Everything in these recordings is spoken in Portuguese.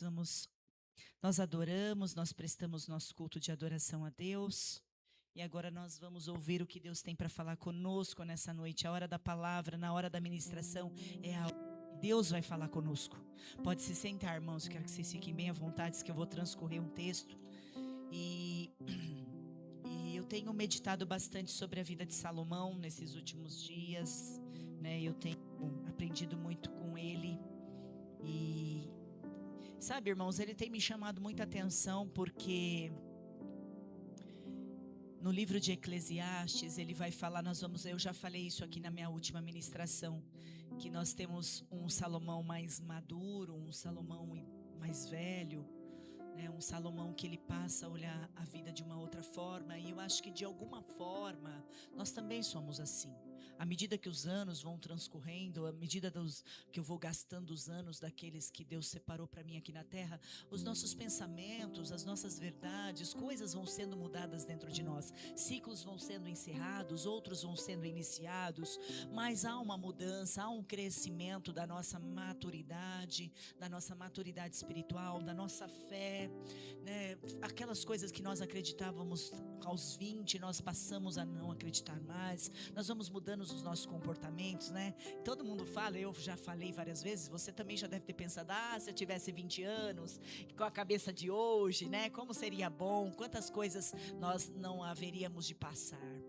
Vamos, nós adoramos, nós prestamos nosso culto de adoração a Deus. E agora nós vamos ouvir o que Deus tem para falar conosco nessa noite. A hora da palavra, na hora da ministração, é a hora que Deus vai falar conosco. Pode se sentar, irmãos, eu quero que vocês fiquem bem à vontade, que eu vou transcorrer um texto. E, e eu tenho meditado bastante sobre a vida de Salomão nesses últimos dias, né? Eu tenho aprendido muito com ele. E sabe, irmãos, ele tem me chamado muita atenção porque no livro de Eclesiastes ele vai falar, eu já falei isso aqui na minha última ministração, que nós temos um Salomão mais maduro, um Salomão mais velho, né? Um Salomão que ele passa a olhar a vida de uma outra forma, e eu acho que de alguma forma nós também somos assim. À medida que os anos vão transcorrendo, à medida que eu vou gastando os anos daqueles que Deus separou para mim aqui na terra, os nossos pensamentos, as nossas verdades, coisas vão sendo mudadas dentro de nós. Ciclos vão sendo encerrados, outros vão sendo iniciados, mas há uma mudança, há um crescimento da nossa maturidade espiritual, da nossa fé, né? Aquelas coisas que nós acreditávamos aos 20, nós passamos a não acreditar mais. Nós vamos mudando os nossos comportamentos, né? Todo mundo fala, eu já falei várias vezes, você também já deve ter pensado, se eu tivesse 20 anos, com a cabeça de hoje, né? Como seria bom, quantas coisas nós não haveríamos de passar,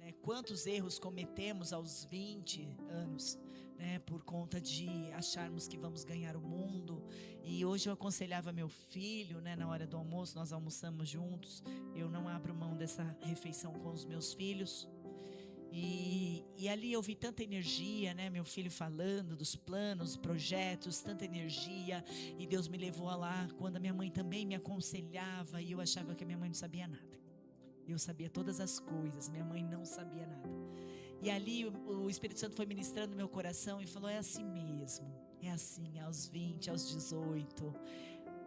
né? Quantos erros cometemos aos 20 anos, né? Por conta de acharmos que vamos ganhar o mundo. E hoje eu aconselhava meu filho, né? Na hora do almoço, nós almoçamos juntos, eu não abro mão dessa refeição com os meus filhos. E ali eu vi tanta energia, né? Meu filho falando dos planos, projetos, tanta energia. E Deus me levou lá quando a minha mãe também me aconselhava. E eu achava que a minha mãe não sabia nada. Eu sabia todas as coisas, minha mãe não sabia nada. E ali o Espírito Santo foi ministrando no meu coração e falou, é assim mesmo. É assim, aos 20, aos 18.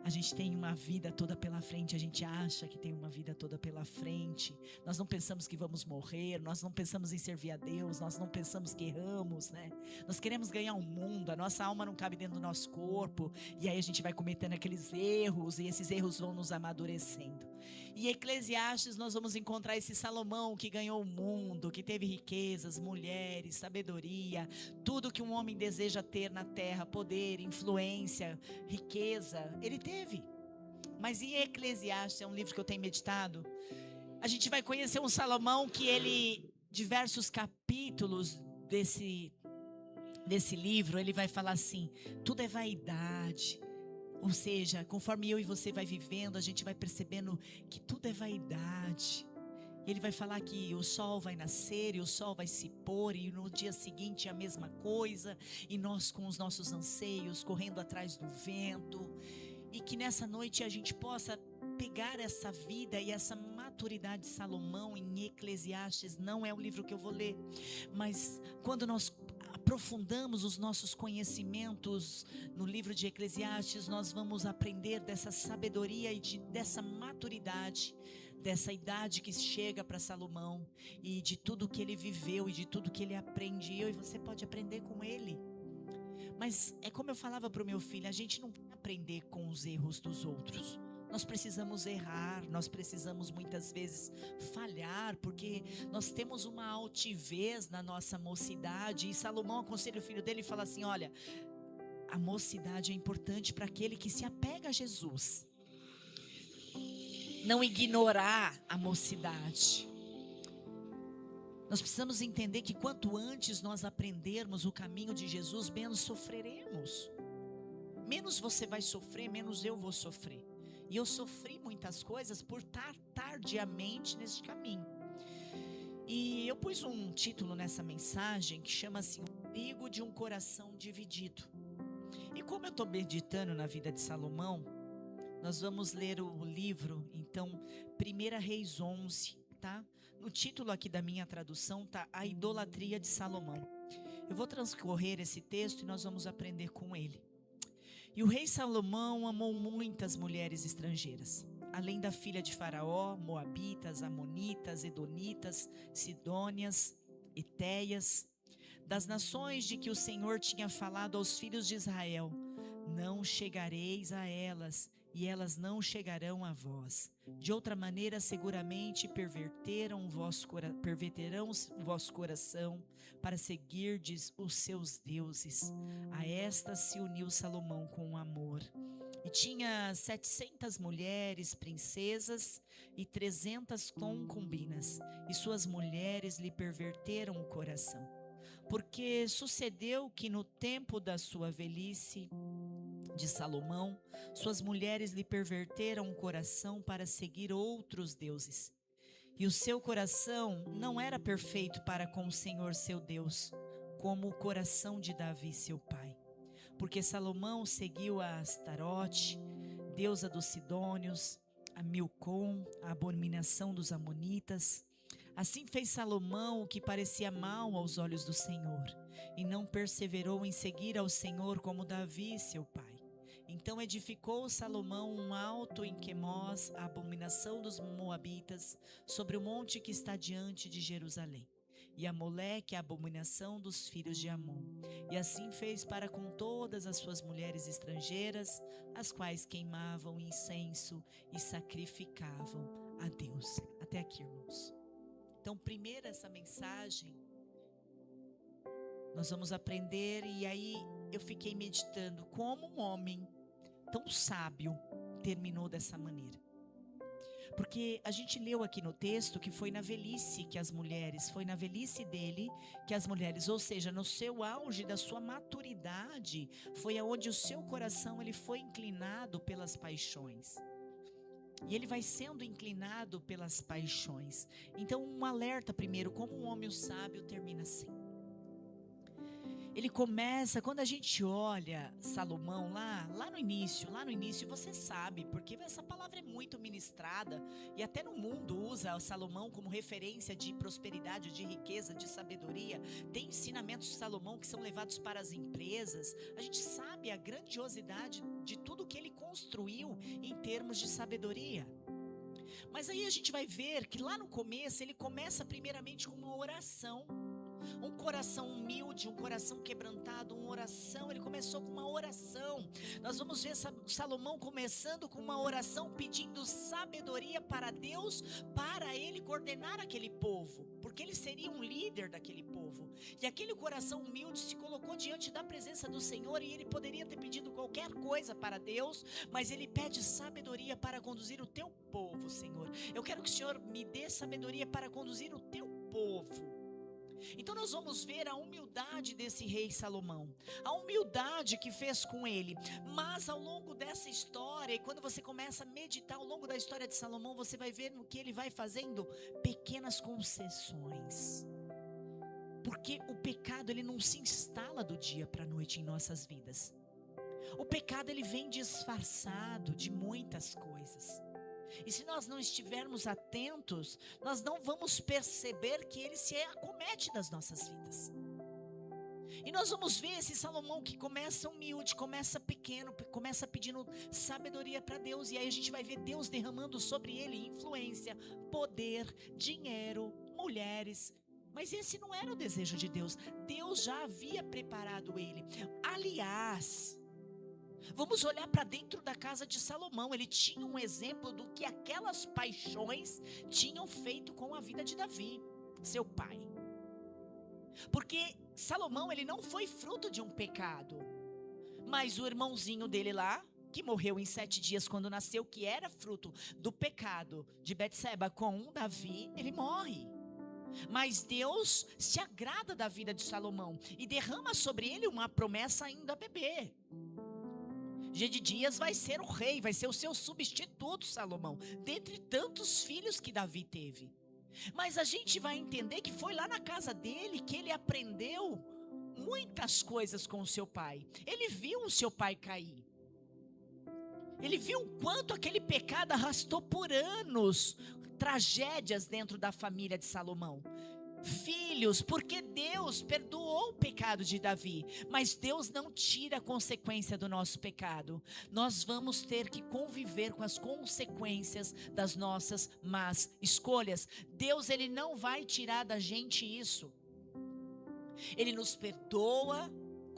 A gente tem uma vida toda pela frente, a gente acha que tem uma vida toda pela frente. Nós não pensamos que vamos morrer, nós não pensamos em servir a Deus, nós não pensamos que erramos, né? Nós queremos ganhar o mundo, a nossa alma não cabe dentro do nosso corpo, e aí a gente vai cometendo aqueles erros, e esses erros vão nos amadurecendo. E em Eclesiastes nós vamos encontrar esse Salomão que ganhou o mundo, que teve riquezas, mulheres, sabedoria, tudo que um homem deseja ter na terra, poder, influência, riqueza, ele teve. Mas em Eclesiastes, é um livro que eu tenho meditado, a gente vai conhecer um Salomão que ele, diversos capítulos desse livro, ele vai falar assim, tudo é vaidade. Ou seja, conforme eu e você vai vivendo, a gente vai percebendo que tudo é vaidade. E ele vai falar que o sol vai nascer e o sol vai se pôr, e no dia seguinte a mesma coisa, e nós com os nossos anseios correndo atrás do vento. E que nessa noite a gente possa pegar essa vida e essa maturidade de Salomão em Eclesiastes. Não é o livro que eu vou ler, mas quando nós aprofundamos os nossos conhecimentos no livro de Eclesiastes, nós vamos aprender dessa sabedoria e dessa maturidade, dessa idade que chega para Salomão, e de tudo que ele viveu e de tudo que ele aprende. E eu e você pode aprender com ele. Mas é como eu falava para o meu filho, a gente não quer aprender com os erros dos outros. Nós precisamos errar, nós precisamos muitas vezes falhar, porque nós temos uma altivez na nossa mocidade. E Salomão aconselha o filho dele e fala assim, olha, a mocidade é importante para aquele que se apega a Jesus. Não ignorar a mocidade. Nós precisamos entender que quanto antes nós aprendermos o caminho de Jesus, menos sofreremos. Menos você vai sofrer, menos eu vou sofrer. E eu sofri muitas coisas por estar tardiamente nesse caminho. E eu pus um título nessa mensagem que chama assim, o perigo de um coração dividido. E como eu estou meditando na vida de Salomão, nós vamos ler o livro, então, 1 Reis 11, tá? No título aqui da minha tradução está A Idolatria de Salomão. Eu vou transcorrer esse texto e nós vamos aprender com ele. E o rei Salomão amou muitas mulheres estrangeiras, além da filha de Faraó, moabitas, amonitas, edonitas, sidônias, etéias, das nações de que o Senhor tinha falado aos filhos de Israel. Não chegareis a elas, e elas não chegarão a vós. De outra maneira, seguramente perverterão o vosso coração para seguirdes os seus deuses. A estas se uniu Salomão com amor. E tinha 700 mulheres, princesas, e 300 concubinas, e suas mulheres lhe perverteram o coração. Porque sucedeu que no tempo da sua velhice de Salomão, suas mulheres lhe perverteram o coração para seguir outros deuses. E o seu coração não era perfeito para com o Senhor seu Deus, como o coração de Davi seu pai. Porque Salomão seguiu a Astarote, deusa dos Sidônios, a Milcom, a abominação dos Amonitas. Assim fez Salomão o que parecia mal aos olhos do Senhor, e não perseverou em seguir ao Senhor como Davi seu pai. Então edificou Salomão um alto em Quemós, a abominação dos Moabitas, sobre o monte que está diante de Jerusalém. E a Moleque, a abominação dos filhos de Amon. E assim fez para com todas as suas mulheres estrangeiras, as quais queimavam incenso e sacrificavam a Deus. Até aqui, irmãos. Então, primeiro essa mensagem, nós vamos aprender, e aí eu fiquei meditando como um homem tão sábio terminou dessa maneira. Porque a gente leu aqui no texto que foi na velhice que as mulheres, foi na velhice dele que as mulheres, ou seja, no seu auge da sua maturidade, foi aonde o seu coração ele foi inclinado pelas paixões. E ele vai sendo inclinado pelas paixões. Então, um alerta primeiro, como um homem sábio termina assim. Ele começa, quando a gente olha Salomão lá no início, você sabe, porque essa palavra é muito ministrada, e até no mundo usa Salomão como referência de prosperidade, de riqueza, de sabedoria. Tem ensinamentos de Salomão que são levados para as empresas. A gente sabe a grandiosidade de tudo que ele construiu em termos de sabedoria. Mas aí a gente vai ver que lá no começo, ele começa primeiramente com uma oração. Um coração humilde, um coração quebrantado, uma oração. Ele começou com uma oração. Nós vamos ver Salomão começando com uma oração, pedindo sabedoria para Deus, para ele coordenar aquele povo, porque ele seria um líder daquele povo. E aquele coração humilde se colocou diante da presença do Senhor, e ele poderia ter pedido qualquer coisa para Deus, mas ele pede sabedoria para conduzir o teu povo, Senhor. Eu quero que o Senhor me dê sabedoria para conduzir o teu povo. Então nós vamos ver a humildade desse rei Salomão, a humildade que fez com ele. Mas ao longo dessa história, e quando você começa a meditar ao longo da história de Salomão, você vai ver no que ele vai fazendo pequenas concessões. Porque o pecado ele não se instala do dia para a noite em nossas vidas. O pecado ele vem disfarçado de muitas coisas. E se nós não estivermos atentos, nós não vamos perceber que ele se acomete das nossas vidas. E nós vamos ver esse Salomão que começa humilde, começa pequeno, começa pedindo sabedoria para Deus. E aí a gente vai ver Deus derramando sobre ele influência, poder, dinheiro, mulheres. Mas esse não era o desejo de Deus. Deus já havia preparado ele. Aliás, vamos olhar para dentro da casa de Salomão. Ele tinha um exemplo do que aquelas paixões tinham feito com a vida de Davi, seu pai. Porque Salomão ele não foi fruto de um pecado, mas o irmãozinho dele lá, que morreu em 7 dias quando nasceu, que era fruto do pecado de Betseba com Davi, ele morre. Mas Deus se agrada da vida de Salomão e derrama sobre ele uma promessa ainda a bebê. Gedidias vai ser o rei, vai ser o seu substituto, Salomão, dentre tantos filhos que Davi teve. Mas a gente vai entender que foi lá na casa dele que ele aprendeu muitas coisas com o seu pai. Ele viu o seu pai cair. Ele viu o quanto aquele pecado arrastou por anos tragédias dentro da família de Salomão. Filhos, porque Deus perdoou o pecado de Davi, mas Deus não tira a consequência do nosso pecado. Nós vamos ter que conviver com as consequências das nossas más escolhas. Deus, ele não vai tirar da gente isso. Ele nos perdoa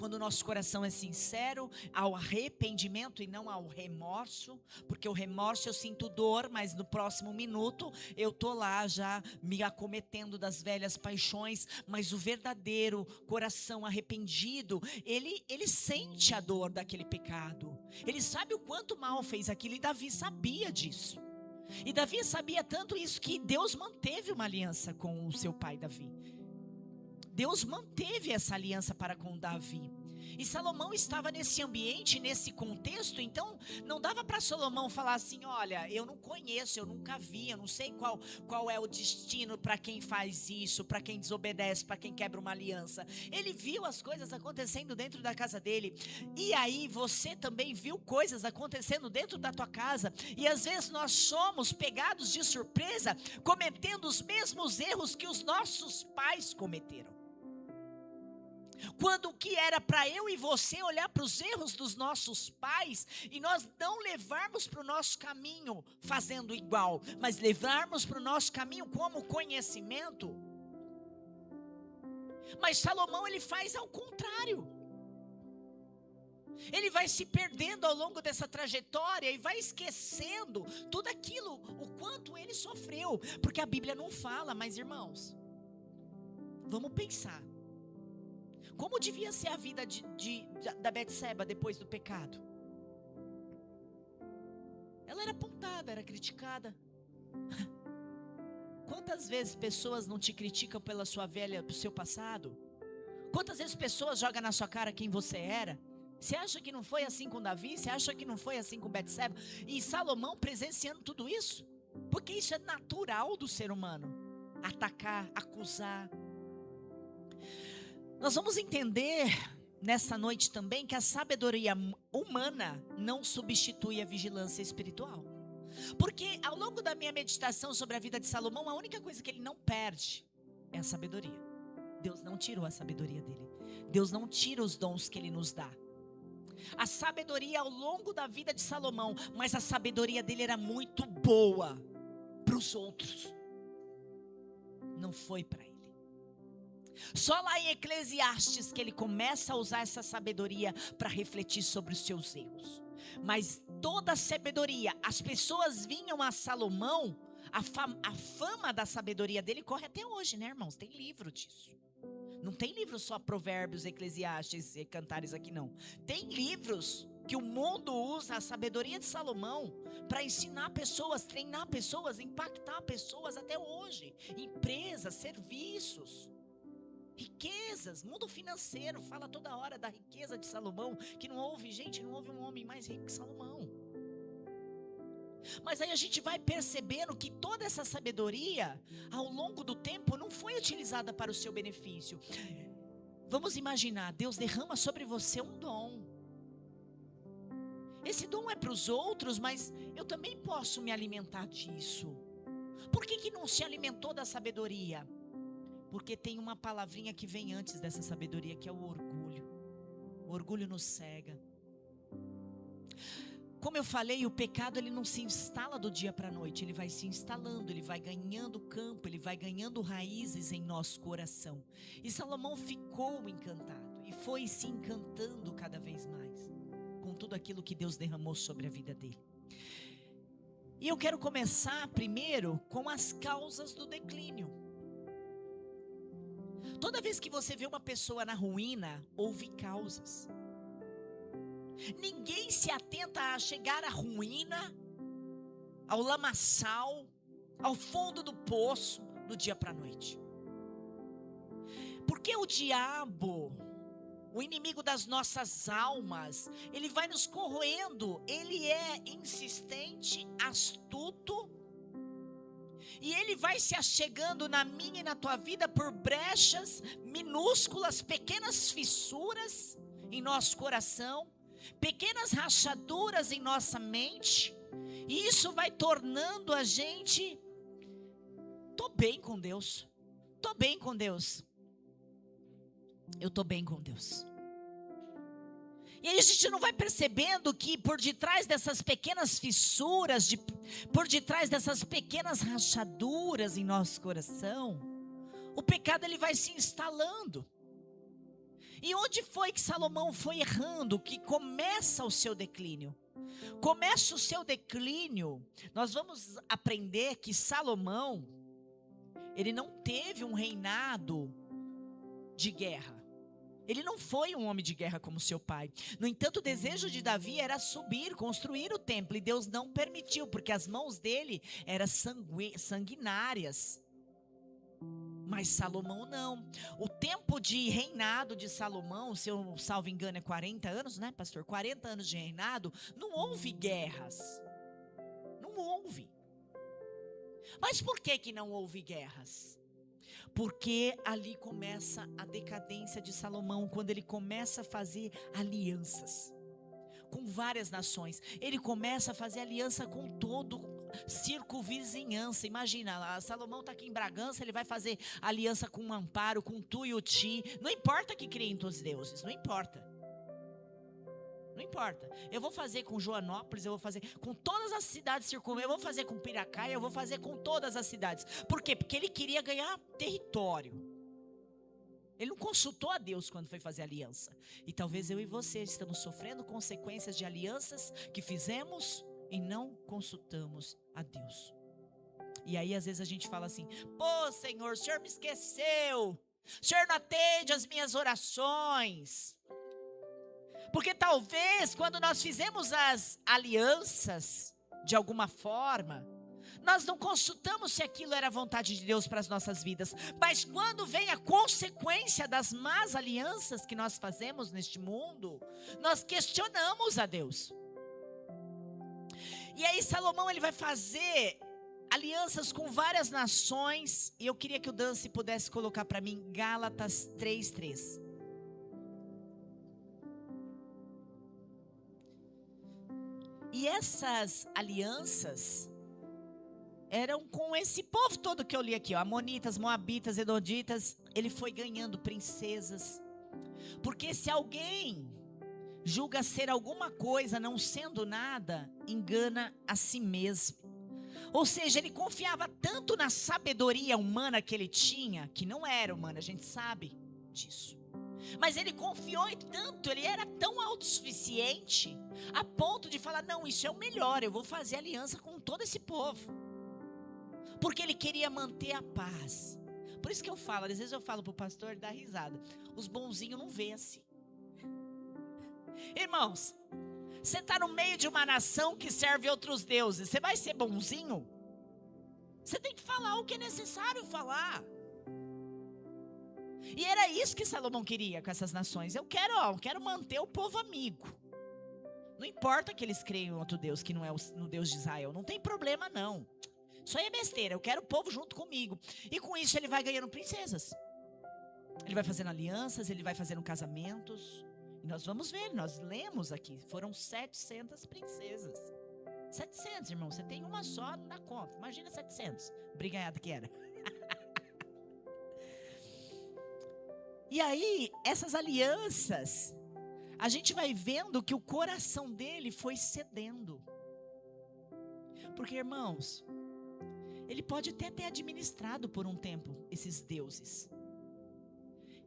quando o nosso coração é sincero ao arrependimento e não ao remorso, porque o remorso eu sinto dor, mas no próximo minuto eu tô lá já me acometendo das velhas paixões, mas o verdadeiro coração arrependido, ele sente a dor daquele pecado, ele sabe o quanto mal fez aquilo, e Davi sabia disso. E Davi sabia tanto isso que Deus manteve uma aliança com o seu pai Davi. Deus manteve essa aliança para com Davi. E Salomão estava nesse ambiente, nesse contexto, então não dava para Salomão falar assim: olha, eu não conheço, eu nunca vi, eu não sei qual é o destino para quem faz isso, para quem desobedece, para quem quebra uma aliança. Ele viu as coisas acontecendo dentro da casa dele. E aí você também viu coisas acontecendo dentro da tua casa. E às vezes nós somos pegados de surpresa, cometendo os mesmos erros que os nossos pais cometeram. Quando o que era para eu e você olhar para os erros dos nossos pais e nós não levarmos para o nosso caminho fazendo igual, mas levarmos para o nosso caminho como conhecimento. Mas Salomão, ele faz ao contrário. Ele vai se perdendo ao longo dessa trajetória e vai esquecendo tudo aquilo, o quanto ele sofreu. Porque a Bíblia não fala, mas irmãos, vamos pensar. Como devia ser a vida da Betseba depois do pecado? Ela era apontada, era criticada. Quantas vezes pessoas não te criticam pela sua pelo seu passado? Quantas vezes pessoas jogam na sua cara quem você era? Você acha que não foi assim com Davi? Você acha que não foi assim com Betseba? E Salomão presenciando tudo isso? Porque isso é natural do ser humano. Atacar, acusar. Nós vamos entender nessa noite também que a sabedoria humana não substitui a vigilância espiritual. Porque ao longo da minha meditação sobre a vida de Salomão, a única coisa que ele não perde é a sabedoria. Deus não tirou a sabedoria dele. Deus não tira os dons que ele nos dá. A sabedoria ao longo da vida de Salomão, mas a sabedoria dele era muito boa para os outros. Não foi para ele. Só lá em Eclesiastes que ele começa a usar essa sabedoria para refletir sobre os seus erros. Mas toda a sabedoria, as pessoas vinham a Salomão, a fama da sabedoria dele corre até hoje, né, irmãos? Tem livro disso. Não tem livro só Provérbios, Eclesiastes e Cantares aqui, não. Tem livros que o mundo usa a sabedoria de Salomão para ensinar pessoas, treinar pessoas, impactar pessoas até hoje. Empresas, serviços. Riquezas, mundo financeiro fala toda hora da riqueza de Salomão, que não houve um homem mais rico que Salomão. Mas aí a gente vai percebendo que toda essa sabedoria, ao longo do tempo, não foi utilizada para o seu benefício. Vamos imaginar, Deus derrama sobre você um dom. Esse dom é para os outros, mas eu também posso me alimentar disso. Por que não se alimentou da sabedoria? Porque tem uma palavrinha que vem antes dessa sabedoria, que é o orgulho. O orgulho nos cega. Como eu falei, o pecado ele não se instala do dia para a noite. Ele vai se instalando, ele vai ganhando campo, ele vai ganhando raízes em nosso coração. E Salomão ficou encantado e foi se encantando cada vez mais com tudo aquilo que Deus derramou sobre a vida dele. E eu quero começar primeiro com as causas do declínio. Toda vez que você vê uma pessoa na ruína, houve causas. Ninguém se atenta a chegar à ruína, ao lamaçal, ao fundo do poço, do dia para a noite. Porque o diabo, o inimigo das nossas almas, ele vai nos corroendo, ele é insistente, astuto, e ele vai se achegando na minha e na tua vida por brechas minúsculas, pequenas fissuras em nosso coração, pequenas rachaduras em nossa mente. E isso vai tornando a gente, tô bem com Deus, tô bem com Deus. Eu tô bem com Deus. E aí a gente não vai percebendo que por detrás dessas pequenas fissuras, por detrás dessas pequenas rachaduras em nosso coração, o pecado ele vai se instalando. E onde foi que Salomão foi errando, que começa o seu declínio? Começa o seu declínio, nós vamos aprender que Salomão, ele não teve um reinado de guerra. Ele não foi um homem de guerra como seu pai. No entanto, o desejo de Davi era subir, construir o templo. E Deus não permitiu, porque as mãos dele eram sanguinárias. Mas Salomão não. O tempo de reinado de Salomão, se eu salvo engano, é 40 anos, né, pastor? 40 anos de reinado, não houve guerras. Não houve. Mas por que não houve guerras? Porque ali começa a decadência de Salomão, quando ele começa a fazer alianças com várias nações. Ele começa a fazer aliança com todo circunvizinhança. Imagina, Salomão está aqui em Bragança, ele vai fazer aliança com Amparo, com Tuiuti. Não importa que criem todos os deuses, não importa. Não importa. Eu vou fazer com Joanópolis, eu vou fazer com todas as cidades circunvizinhas, eu vou fazer com Piracaia, eu vou fazer com todas as cidades. Por quê? Porque ele queria ganhar território. Ele não consultou a Deus quando foi fazer aliança. E talvez eu e você estamos sofrendo consequências de alianças que fizemos e não consultamos a Deus. E aí às vezes a gente fala assim: pô, Senhor, o Senhor me esqueceu. O Senhor não atende as minhas orações. Porque talvez quando nós fizemos as alianças, de alguma forma, nós não consultamos se aquilo era a vontade de Deus para as nossas vidas. Mas quando vem a consequência das más alianças que nós fazemos neste mundo, nós questionamos a Deus. E aí Salomão, ele vai fazer alianças com várias nações. E eu queria que o Dan, se pudesse colocar para mim Gálatas 3:3. E essas alianças eram com esse povo todo que eu li aqui, ó, Amonitas, Moabitas, Edoditas. Ele foi ganhando princesas. Porque se alguém julga ser alguma coisa não sendo nada, engana a si mesmo. Ou seja, ele confiava tanto na sabedoria humana que ele tinha, que não era humana, a gente sabe disso. Mas ele confiou em tanto, ele era tão autossuficiente, a ponto de falar: não, isso é o melhor, eu vou fazer aliança com todo esse povo. Porque ele queria manter a paz. Por isso que eu falo, às vezes eu falo para o pastor, dá risada: os bonzinhos não vê assim. Irmãos, você está no meio de uma nação que serve outros deuses, você vai ser bonzinho? Você tem que falar o que é necessário falar. E era isso que Salomão queria com essas nações. Eu quero manter o povo amigo. Não importa que eles creiam em outro Deus, que não é no Deus de Israel. Não tem problema não. Isso aí é besteira, eu quero o povo junto comigo. E com isso ele vai ganhando princesas. Ele vai fazendo alianças, ele vai fazendo casamentos. E nós vamos ver, nós lemos aqui, foram 700 princesas. 700, irmão, você tem uma só na conta. Imagina 700, brigaiada que era. E aí, essas alianças, a gente vai vendo que o coração dele foi cedendo. Porque, irmãos, ele pode até ter administrado por um tempo esses deuses.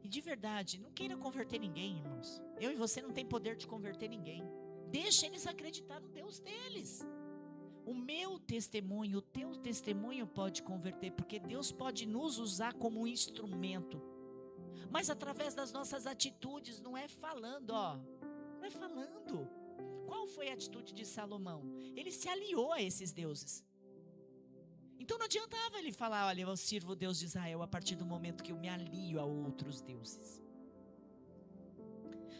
E de verdade, não queira converter ninguém, irmãos. Eu e você não tem poder de converter ninguém. Deixa eles acreditar no Deus deles. O meu testemunho, o teu testemunho pode converter, porque Deus pode nos usar como um instrumento. Mas através das nossas atitudes, não é falando, ó. Não é falando. Qual foi a atitude de Salomão? Ele se aliou a esses deuses. Então não adiantava ele falar: olha, eu sirvo o Deus de Israel a partir do momento que eu me alio a outros deuses.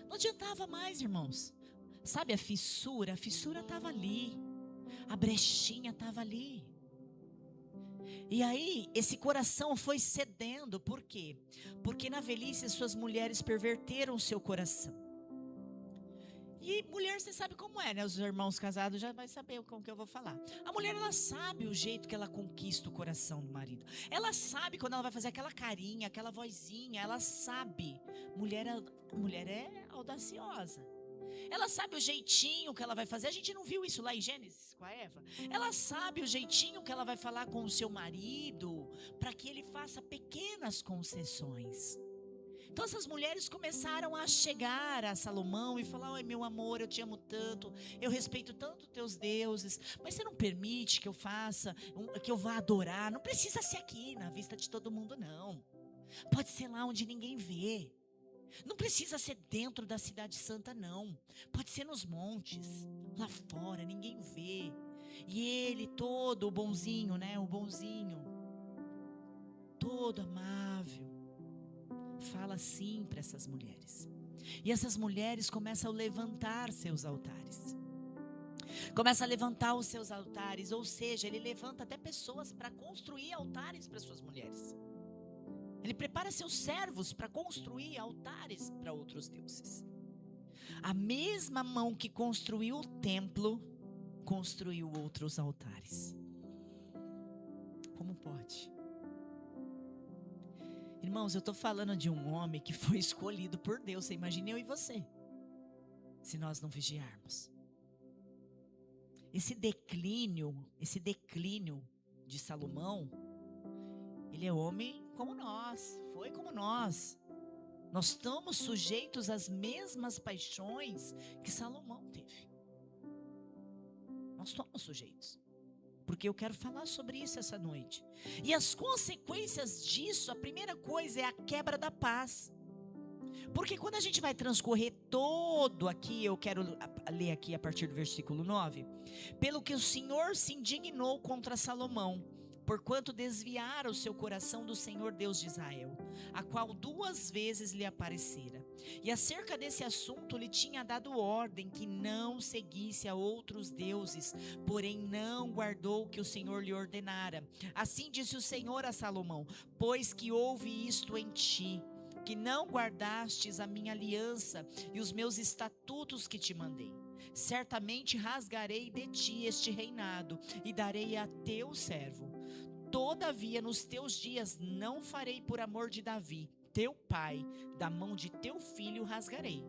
Não adiantava mais, irmãos. Sabe a fissura? A fissura estava ali. A brechinha estava ali. E aí, esse coração foi cedendo. Por quê? Porque na velhice suas mulheres perverteram o seu coração. E mulher, você sabe como é, né? Os irmãos casados já vai saber como que eu vou falar. A mulher, ela sabe o jeito que ela conquista o coração do marido. Ela sabe quando ela vai fazer aquela carinha, aquela vozinha. Ela sabe. Mulher é audaciosa. Ela sabe o jeitinho que ela vai fazer. A gente não viu isso lá em Gênesis com a Eva? Ela sabe o jeitinho que ela vai falar com o seu marido, para que ele faça pequenas concessões. Então essas mulheres começaram a chegar a Salomão e falar: ai, meu amor, eu te amo tanto, eu respeito tanto teus deuses, mas você não permite que eu faça, que eu vá adorar? Não precisa ser aqui na vista de todo mundo, não. Pode ser lá onde ninguém vê. Não precisa ser dentro da cidade santa, não. Pode ser nos montes, lá fora, ninguém vê. E ele todo bonzinho, né? O bonzinho, todo amável, fala assim para essas mulheres. E essas mulheres começam a levantar seus altares. Começa a levantar os seus altares, ou seja, ele levanta até pessoas para construir altares para suas mulheres. Ele prepara seus servos para construir altares para outros deuses. A mesma mão que construiu o templo, construiu outros altares. Como pode? Irmãos, eu estou falando de um homem que foi escolhido por Deus. Você imagina eu e você, se nós não vigiarmos. Esse declínio de Salomão, ele é homem como nós, foi como nós. Nós estamos sujeitos às mesmas paixões que Salomão teve. Nós estamos sujeitos. Porque eu quero falar sobre isso essa noite. E as consequências disso, a primeira coisa é a quebra da paz. Porque quando a gente vai transcorrer todo aqui, eu quero ler aqui a partir do versículo 9. Pelo que o Senhor se indignou contra Salomão, porquanto desviara o seu coração do Senhor Deus de Israel, a qual 2 vezes lhe aparecera. E acerca desse assunto lhe tinha dado ordem que não seguisse a outros deuses, porém não guardou o que o Senhor lhe ordenara. Assim disse o Senhor a Salomão: pois que houve isto em ti, que não guardastes a minha aliança e os meus estatutos que te mandei, certamente rasgarei de ti este reinado e darei a teu servo. Todavia nos teus dias não farei por amor de Davi, teu pai, da mão de teu filho rasgarei.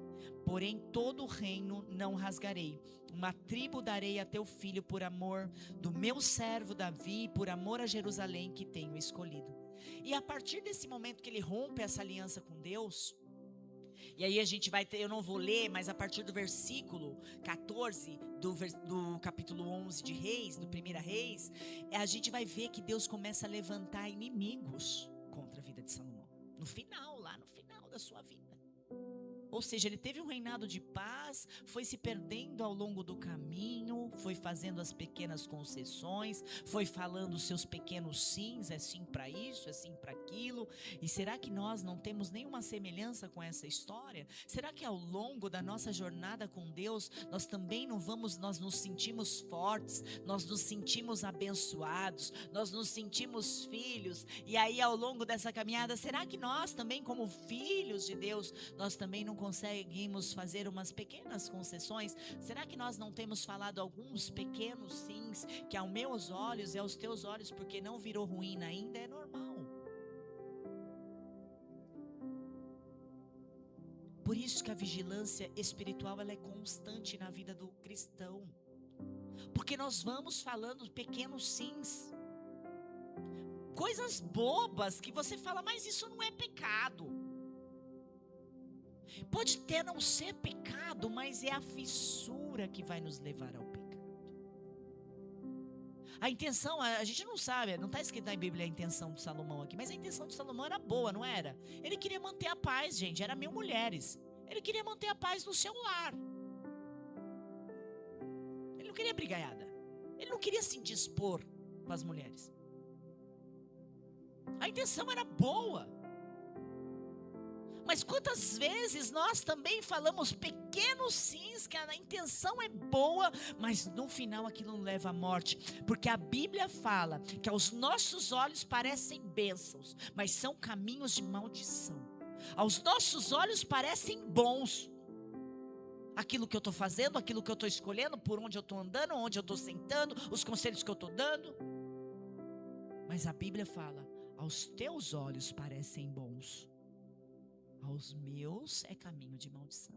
Porém todo o reino não rasgarei. Uma tribo darei a teu filho por amor do meu servo Davi, por amor a Jerusalém que tenho escolhido. E a partir desse momento que ele rompe essa aliança com Deus, e aí a gente vai ter, eu não vou ler, mas a partir do versículo 14 do capítulo 11 de Reis, do 1 Reis, a gente vai ver que Deus começa a levantar inimigos contra a vida de Salomão. No final, lá no final da sua vida. Ou seja, ele teve um reinado de paz, foi se perdendo ao longo do caminho, foi fazendo as pequenas concessões, foi falando os seus pequenos sims, é sim para isso, é sim para aquilo. E será que nós não temos nenhuma semelhança com essa história? Será que ao longo da nossa jornada com Deus, nós também nós nos sentimos fortes, nós nos sentimos abençoados, nós nos sentimos filhos, e aí ao longo dessa caminhada, será que nós também como filhos de Deus, nós também não conseguimos fazer umas pequenas concessões? Será que nós não temos falado alguns pequenos sims que aos meus olhos e aos teus olhos, porque não virou ruína ainda, é normal? Por isso que a vigilância espiritual ela é constante na vida do cristão, porque nós vamos falando pequenos sims, coisas bobas que você fala, mas isso não é pecado. Pode até não ser pecado, mas é a fissura que vai nos levar ao pecado. A intenção, a gente não sabe, não está escrito na Bíblia a intenção de Salomão aqui, mas a intenção de Salomão era boa, não era? Ele queria manter a paz, gente, era 1000 mulheres. Ele queria manter a paz no seu lar. Ele não queria brigaiada. Ele não queria se dispor com as mulheres. A intenção era boa. Mas quantas vezes nós também falamos pequenos sims, que a intenção é boa, mas no final aquilo não leva à morte. Porque a Bíblia fala que aos nossos olhos parecem bênçãos, mas são caminhos de maldição. Aos nossos olhos parecem bons. Aquilo que eu estou fazendo, aquilo que eu estou escolhendo, por onde eu estou andando, onde eu estou sentando, os conselhos que eu estou dando. Mas a Bíblia fala, aos teus olhos parecem bons, aos meus é caminho de maldição.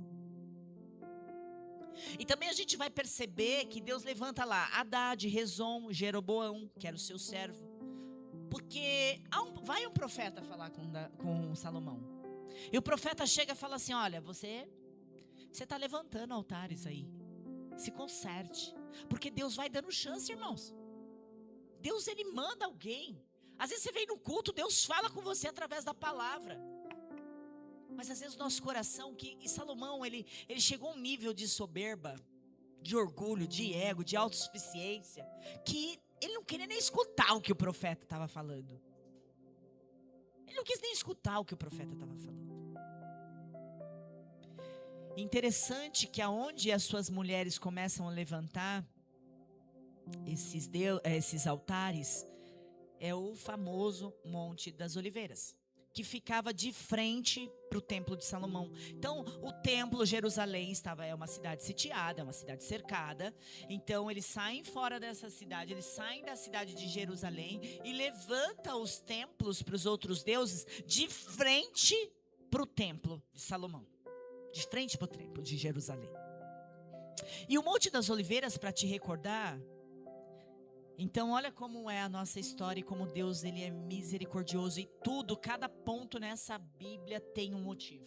E também a gente vai perceber que Deus levanta lá Haddad, Rezon, Jeroboão, que era o seu servo. Porque vai um profeta falar com Salomão. E o profeta chega e fala assim: olha, você está levantando altares aí. Se conserte. Porque Deus vai dando chance, irmãos. Deus, ele manda alguém. Às vezes você vem no culto, Deus fala com você através da palavra. Mas às vezes o nosso coração, e Salomão, ele chegou a um nível de soberba, de orgulho, de ego, de autossuficiência, que ele não queria nem escutar o que o profeta estava falando. Ele não quis nem escutar o que o profeta estava falando. Interessante que aonde as suas mulheres começam a levantar esses altares, é o famoso Monte das Oliveiras, que ficava de frente para o Templo de Salomão. Então, o Templo, Jerusalém, é uma cidade sitiada, é uma cidade cercada. Então, eles saem fora dessa cidade, eles saem da cidade de Jerusalém e levantam os templos para os outros deuses de frente para o Templo de Salomão. De frente para o Templo de Jerusalém. E o Monte das Oliveiras, para te recordar... Então, olha como é a nossa história e como Deus, ele é misericordioso. E tudo, cada ponto nessa Bíblia tem um motivo.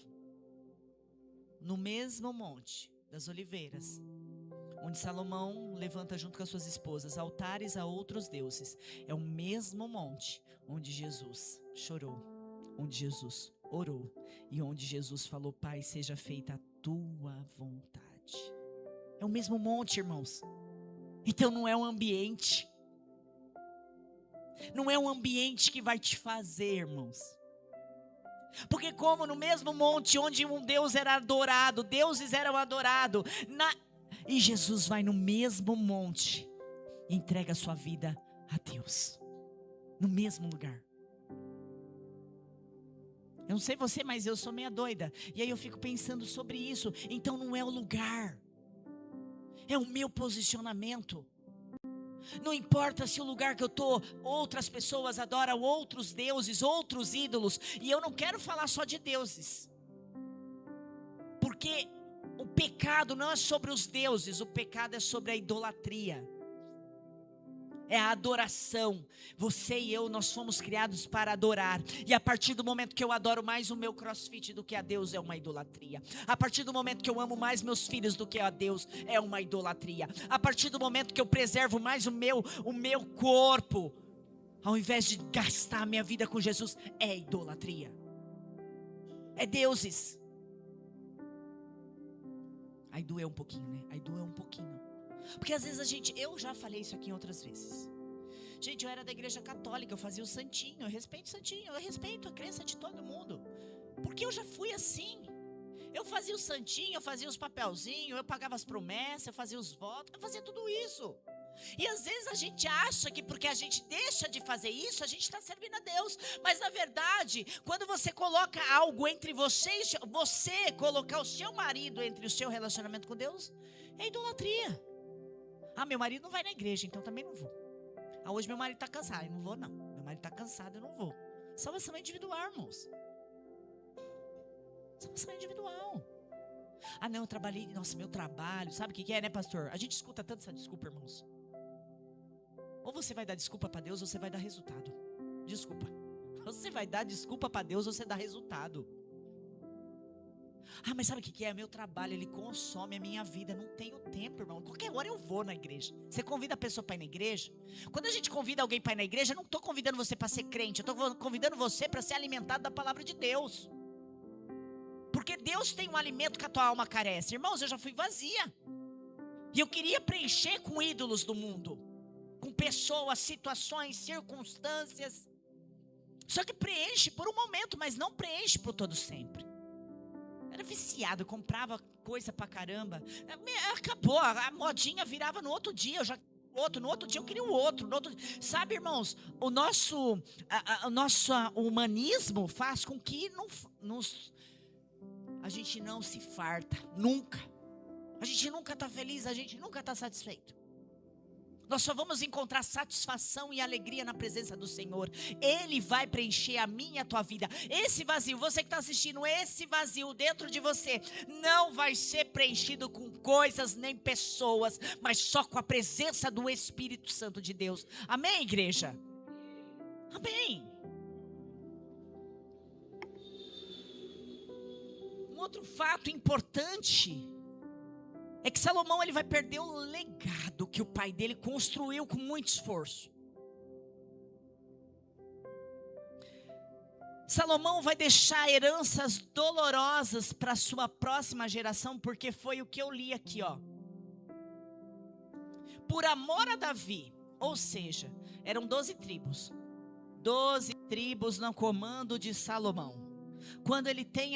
No mesmo Monte das Oliveiras, onde Salomão levanta junto com as suas esposas altares a outros deuses, é o mesmo monte onde Jesus chorou, onde Jesus orou e onde Jesus falou: Pai, seja feita a tua vontade. É o mesmo monte, irmãos. Então não é um ambiente. Não é um ambiente que vai te fazer, irmãos. Porque como no mesmo monte onde um Deus era adorado, deuses eram adorados, e Jesus vai no mesmo monte e entrega a sua vida a Deus. No mesmo lugar. Eu não sei você, mas eu sou meia doida. E aí eu fico pensando sobre isso. Então não é o lugar. É o meu posicionamento. Não importa se o lugar que eu estou, outras pessoas adoram outros deuses, outros ídolos. E eu não quero falar só de deuses. Porque o pecado não é sobre os deuses, o pecado é sobre a idolatria. É a adoração. Você e eu, nós fomos criados para adorar. E a partir do momento que eu adoro mais o meu crossfit do que a Deus, é uma idolatria. A partir do momento que eu amo mais meus filhos do que a Deus, é uma idolatria. A partir do momento que eu preservo mais o meu corpo, ao invés de gastar a minha vida com Jesus, é idolatria. É deuses. Aí doeu um pouquinho, né? Aí doeu um pouquinho. Porque às vezes eu já falei isso aqui outras vezes. Gente, eu era da igreja católica, eu fazia o santinho, eu respeito o santinho, eu respeito a crença de todo mundo. Porque eu já fui assim. Eu fazia o santinho, eu fazia os papelzinhos, eu pagava as promessas, eu fazia os votos, eu fazia tudo isso. E às vezes a gente acha que porque a gente deixa de fazer isso, a gente está servindo a Deus. Mas na verdade, quando você coloca algo entre vocês, você colocar o seu marido entre o seu relacionamento com Deus, é idolatria. Ah, meu marido não vai na igreja, então também não vou. Ah, hoje meu marido está cansado, eu não vou não. Meu marido está cansado, eu não vou. Salvação é individual, irmãos. Salvação é individual. Ah, não, eu trabalhei, nossa, meu trabalho, sabe o que é, né, pastor? A gente escuta tanto essa desculpa, irmãos. Ou você vai dar desculpa para Deus, ou você vai dar resultado. Desculpa. Você vai dar desculpa para Deus, ou você dá resultado. Ah, mas sabe o que é? Meu trabalho, ele consome a minha vida. Não tenho tempo, irmão. Qualquer hora eu vou na igreja. Você convida a pessoa para ir na igreja? Quando a gente convida alguém para ir na igreja, eu não estou convidando você para ser crente. Eu estou convidando você para ser alimentado da palavra de Deus. Porque Deus tem um alimento que a tua alma carece. Irmãos, eu já fui vazia. E eu queria preencher com ídolos do mundo. Com pessoas, situações, circunstâncias. Só que preenche por um momento, mas não preenche por todo sempre. Era viciado, comprava coisa pra caramba. Acabou, a modinha virava no outro dia. Eu já no outro dia eu queria o outro. Sabe, irmãos, o nosso humanismo faz com que a gente não se farta, nunca. A gente nunca está feliz, a gente nunca está satisfeito. Nós só vamos encontrar satisfação e alegria na presença do Senhor. Ele vai preencher a minha e a tua vida. Esse vazio, você que está assistindo, esse vazio dentro de você não vai ser preenchido com coisas nem pessoas, mas só com a presença do Espírito Santo de Deus. Amém, igreja? Amém. outro fato importante é que Salomão ele vai perder o legado que o pai dele construiu com muito esforço. Salomão vai deixar heranças dolorosas para a sua próxima geração, porque foi o que eu li aqui, ó. Por amor a Davi, ou seja, eram 12 tribos. 12 tribos no comando de Salomão. Quando ele tem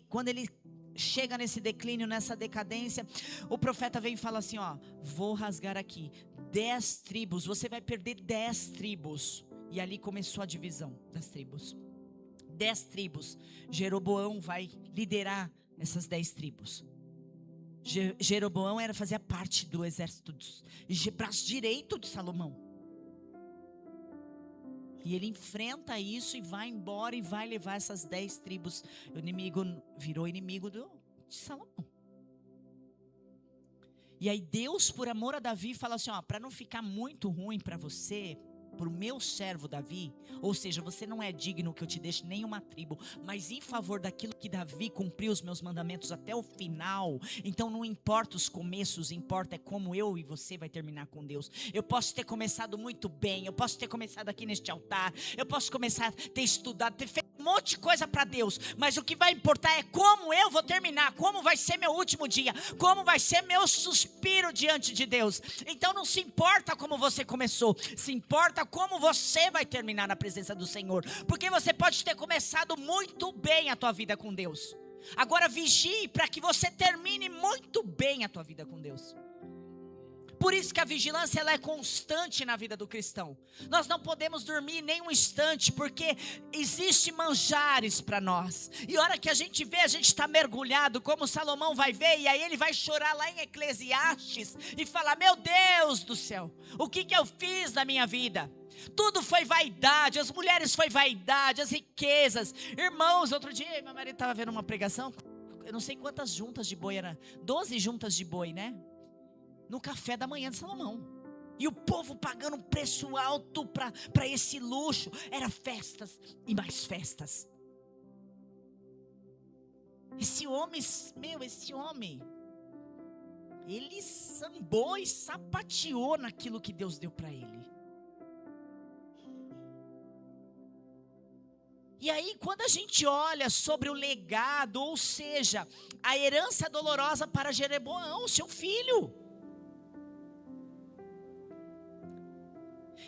quando ele chega nesse declínio, nessa decadência, o profeta vem e fala assim, ó, vou rasgar aqui 10 tribos, você vai perder 10 tribos. E ali começou a divisão das tribos. 10 tribos. Jeroboão vai liderar essas 10 tribos. Jeroboão fazia parte do exército, braço direito de Salomão. E ele enfrenta isso e vai embora e vai levar essas 10 tribos. O inimigo virou inimigo de Salomão. E aí Deus, por amor a Davi, fala assim, ó, para não ficar muito ruim para você, para o meu servo Davi, ou seja, você não é digno que eu te deixe nenhuma tribo, mas em favor daquilo que Davi cumpriu os meus mandamentos até o final, então não importa os começos, importa é como eu e você vai terminar com Deus. Eu posso ter começado muito bem, eu posso ter começado aqui neste altar, eu posso começar a ter estudado, ter feito um monte de coisa para Deus, mas o que vai importar é como eu vou terminar, como vai ser meu último dia, como vai ser meu suspiro diante de Deus. Então não se importa como você começou, se importa como você vai terminar na presença do Senhor, porque você pode ter começado muito bem a tua vida com Deus. Agora vigie para que você termine muito bem a tua vida com Deus. Por isso que a vigilância ela é constante na vida do cristão. Nós não podemos dormir nem um instante, porque existe manjares para nós. E a hora que a gente vê, a gente está mergulhado, como Salomão vai ver, e aí ele vai chorar lá em Eclesiastes e falar, meu Deus do céu, o que eu fiz na minha vida? Tudo foi vaidade, as mulheres foi vaidade, as riquezas. Irmãos, outro dia meu marido estava vendo uma pregação, eu não sei quantas juntas de boi era, 12 juntas de boi, né? No café da manhã de Salomão. E o povo pagando um preço alto para esse luxo. Era festas e mais festas. Esse homem, ele sambou e sapateou naquilo que Deus deu para ele. E aí, quando a gente olha sobre o legado, ou seja, a herança dolorosa para Jeroboão, seu filho.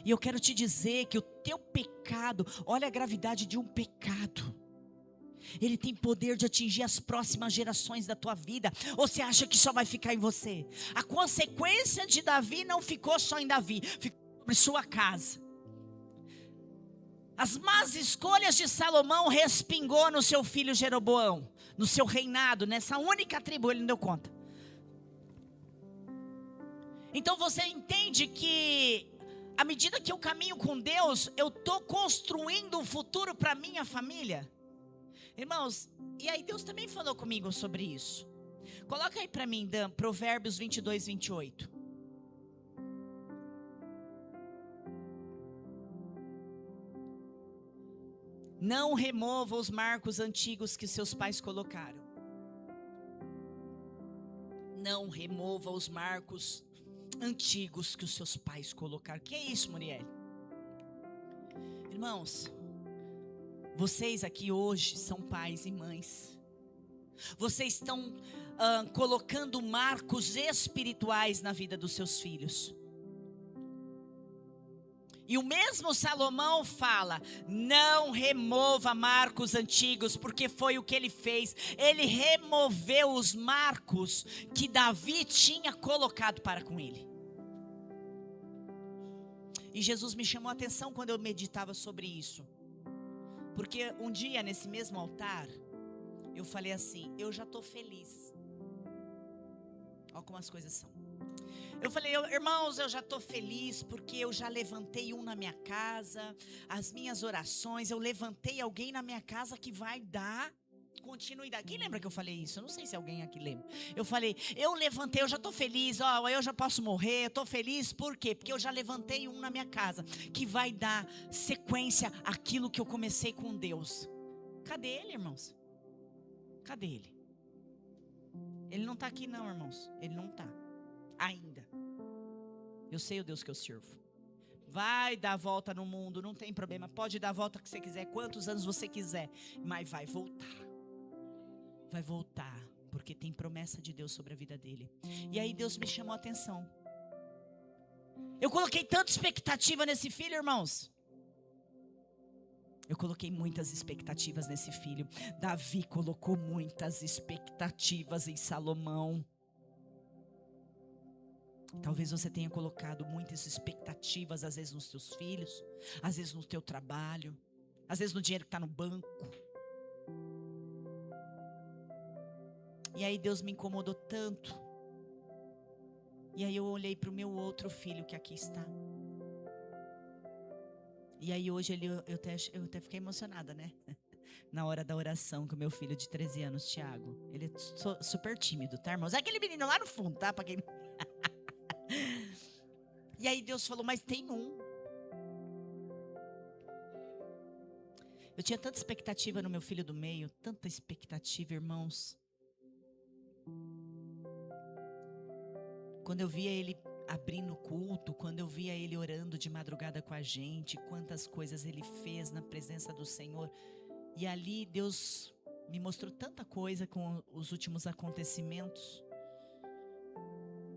E eu quero te dizer que o teu pecado, olha a gravidade de um pecado. Ele tem poder de atingir as próximas gerações da tua vida. Ou você acha que só vai ficar em você? A consequência de Davi não ficou só em Davi, ficou sobre sua casa. As más escolhas de Salomão respingou no seu filho Jeroboão, no seu reinado, nessa única tribo ele não deu conta. Então você entende que à medida que eu caminho com Deus, eu estou construindo um futuro para minha família. Irmãos, e aí Deus também falou comigo sobre isso. Coloca aí para mim, Dan, Provérbios 22, 28. Não remova os marcos antigos que seus pais colocaram. Não remova os marcos antigos que os seus pais colocaram. Que é isso, Muriel? Irmãos, vocês aqui hoje são pais e mães. Vocês estão colocando marcos espirituais na vida dos seus filhos. E o mesmo Salomão fala, não remova marcos antigos, porque foi o que ele fez. Ele removeu os marcos que Davi tinha colocado para com ele. E Jesus me chamou a atenção quando eu meditava sobre isso. Porque um dia nesse mesmo altar, eu falei assim, eu já estou feliz. Olha como as coisas são. Eu falei, irmãos, eu já estou feliz porque eu já levantei um na minha casa, as minhas orações, eu levantei alguém na minha casa que vai dar continuidade. Quem lembra que eu falei isso? Eu não sei se alguém aqui lembra. Eu falei, eu levantei, eu já estou feliz, ó, eu já posso morrer, eu estou feliz, por quê? Porque eu já levantei um na minha casa que vai dar sequência àquilo que eu comecei com Deus. Cadê ele, irmãos? Cadê ele? Ele não está aqui não, irmãos. Ele não está. Ainda. Eu sei o Deus que eu sirvo. Vai dar a volta no mundo, não tem problema. Pode dar a volta que você quiser, quantos anos você quiser. Mas vai voltar. Vai voltar. Porque tem promessa de Deus sobre a vida dele. E aí Deus me chamou a atenção. Eu coloquei tanta expectativa nesse filho, irmãos. Eu coloquei muitas expectativas nesse filho. Davi colocou muitas expectativas em Salomão. Talvez você tenha colocado muitas expectativas, às vezes nos teus filhos, às vezes no teu trabalho, às vezes no dinheiro que está no banco. E aí Deus me incomodou tanto. E aí eu olhei para o meu outro filho que aqui está. E aí hoje eu até fiquei emocionada, né? Na hora da oração com o meu filho de 13 anos, Tiago. Ele é super tímido, tá, irmãos? É aquele menino lá no fundo, tá? Pra quem... E aí Deus falou, mas tem um. Eu tinha tanta expectativa no meu filho do meio, tanta expectativa, irmãos. Quando eu via ele abrindo o culto, quando eu via ele orando de madrugada com a gente, quantas coisas ele fez na presença do Senhor. E ali Deus me mostrou tanta coisa com os últimos acontecimentos.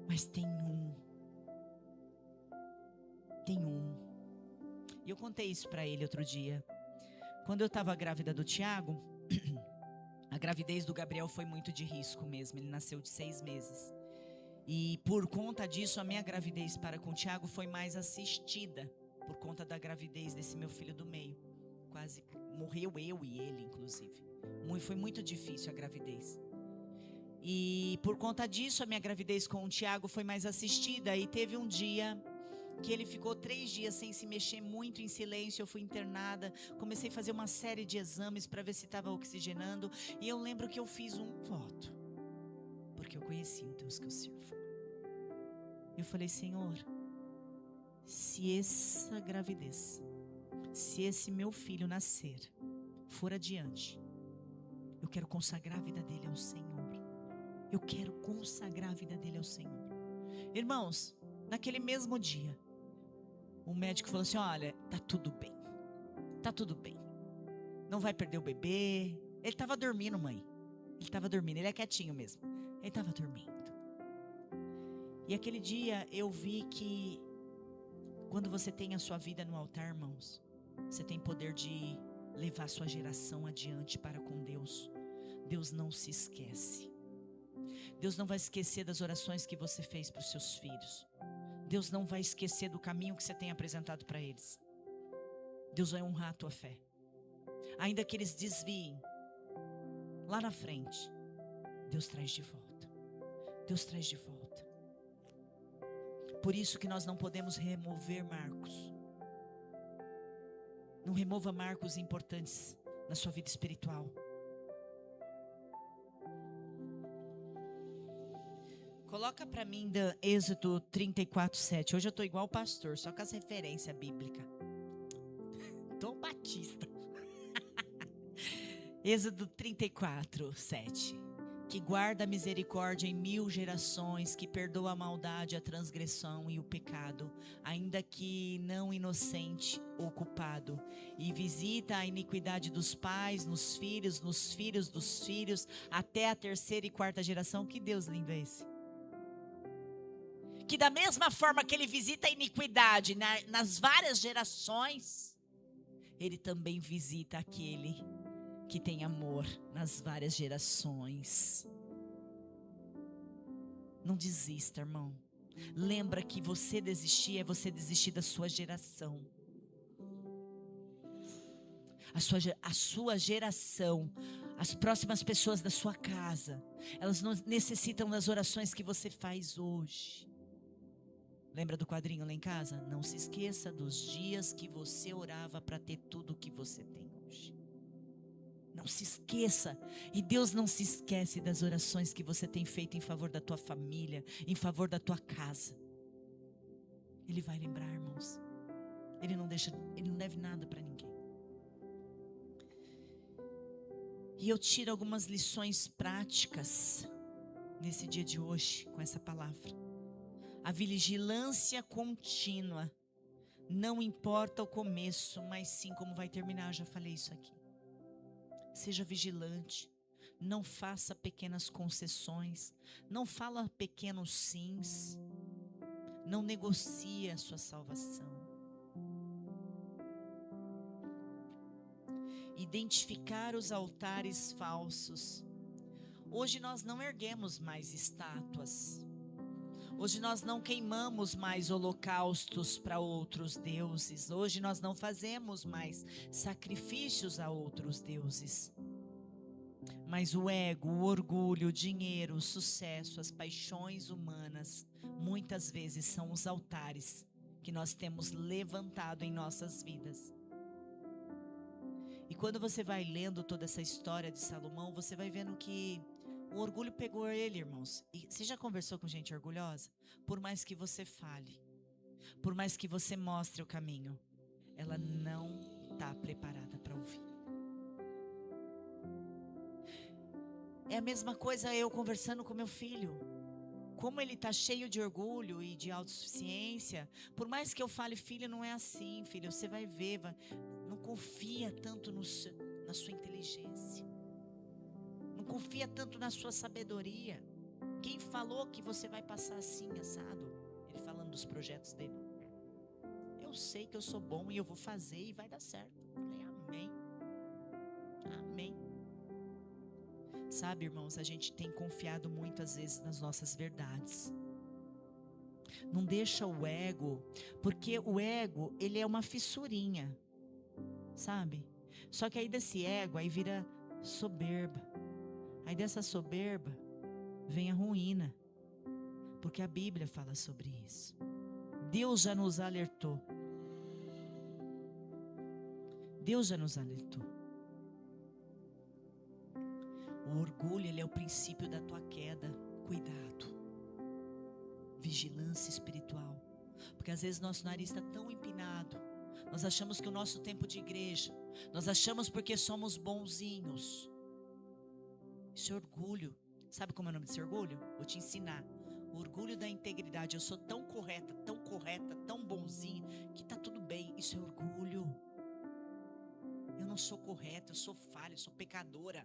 Mas tem um. Tem um. E eu contei isso para ele outro dia. Quando eu estava grávida do Tiago, a gravidez do Gabriel foi muito de risco mesmo. Ele nasceu de 6 meses. E por conta disso, a minha gravidez para com o Tiago foi mais assistida. Por conta da gravidez desse meu filho do meio. Quase morreu eu e ele, inclusive. Foi muito difícil a gravidez. E por conta disso, a minha gravidez com o Tiago foi mais assistida. E teve um dia que ele ficou 3 dias sem se mexer, muito em silêncio. Eu fui internada, comecei a fazer uma série de exames para ver se estava oxigenando. E eu lembro que eu fiz um voto, porque eu conheci o Deus que eu sirvo. Eu falei, Senhor, se essa gravidez, se esse meu filho nascer, for adiante, eu quero consagrar a vida dele ao Senhor. Eu quero consagrar a vida dele ao Senhor. Irmãos, naquele mesmo dia, o médico falou assim, olha, tá tudo bem. Tá tudo bem. Não vai perder o bebê. Ele estava dormindo, mãe. Ele estava dormindo, ele é quietinho mesmo. Ele estava dormindo. E aquele dia eu vi que quando você tem a sua vida no altar, irmãos, você tem poder de levar a sua geração adiante para com Deus. Deus não se esquece. Deus não vai esquecer das orações que você fez para os seus filhos. Deus não vai esquecer do caminho que você tem apresentado para eles. Deus vai honrar a tua fé. Ainda que eles desviem, lá na frente, Deus traz de volta. Deus traz de volta. Por isso que nós não podemos remover marcos. Não remova marcos importantes na sua vida espiritual. Coloca para mim da Êxodo 34:7. Hoje eu estou igual o pastor, só com as referências bíblicas. Dom Batista. Êxodo 34:7. Que guarda a misericórdia em 1000 gerações, que perdoa a maldade, a transgressão e o pecado, ainda que não inocente ou culpado, e visita a iniquidade dos pais, nos filhos dos filhos, até a 3ª e 4ª geração. Que Deus lindo é esse? Que da mesma forma que Ele visita a iniquidade nas várias gerações, Ele também visita aquele que tem amor nas várias gerações. Não desista, irmão. Lembra que você desistir é você desistir da sua geração. A sua geração, as próximas pessoas da sua casa, elas não necessitam das orações que você faz hoje. Lembra do quadrinho lá em casa? Não se esqueça dos dias que você orava para ter tudo o que você tem hoje. Não se esqueça. E Deus não se esquece das orações que você tem feito em favor da tua família, em favor da tua casa. Ele vai lembrar, irmãos. Ele não deve nada para ninguém. E eu tiro algumas lições práticas nesse dia de hoje com essa palavra. A vigilância contínua. Não importa o começo, mas sim como vai terminar. Eu já falei isso aqui. Seja vigilante. Não faça pequenas concessões. Não fala pequenos sims. Não negocie a sua salvação. Identificar os altares falsos. Hoje nós não erguemos mais estátuas. Hoje nós não queimamos mais holocaustos para outros deuses. Hoje nós não fazemos mais sacrifícios a outros deuses. Mas o ego, o orgulho, o dinheiro, o sucesso, as paixões humanas, muitas vezes são os altares que nós temos levantado em nossas vidas. E quando você vai lendo toda essa história de Salomão, você vai vendo que o orgulho pegou ele, irmãos. E você já conversou com gente orgulhosa? Por mais que você fale, por mais que você mostre o caminho, ela não está preparada para ouvir. É a mesma coisa eu conversando com meu filho. Como ele está cheio de orgulho e de autossuficiência, por mais que eu fale, filho, não é assim, filho, você vai ver, não confia tanto na sua inteligência. Não confia tanto na sua sabedoria. Quem falou que você vai passar assim, assado? Ele falando dos projetos dele. Eu sei que eu sou bom e eu vou fazer e vai dar certo. Eu falei, amém. Amém. Sabe, irmãos, a gente tem confiado muitas vezes nas nossas verdades. Não deixa o ego, porque o ego, ele é uma fissurinha, sabe? Só que aí desse ego, aí vira soberba. Aí dessa soberba, vem a ruína. Porque a Bíblia fala sobre isso. Deus já nos alertou. Deus já nos alertou. O orgulho, ele é o princípio da tua queda. Cuidado. Vigilância espiritual. Porque às vezes nosso nariz está tão empinado. Nós achamos que o nosso tempo de igreja, nós achamos porque somos bonzinhos. Isso é orgulho. Sabe como é o nome desse orgulho? Vou te ensinar. O orgulho da integridade. Eu sou tão correta, tão bonzinha, que está tudo bem. Isso é orgulho. Eu não sou correta, eu sou falha, eu sou pecadora.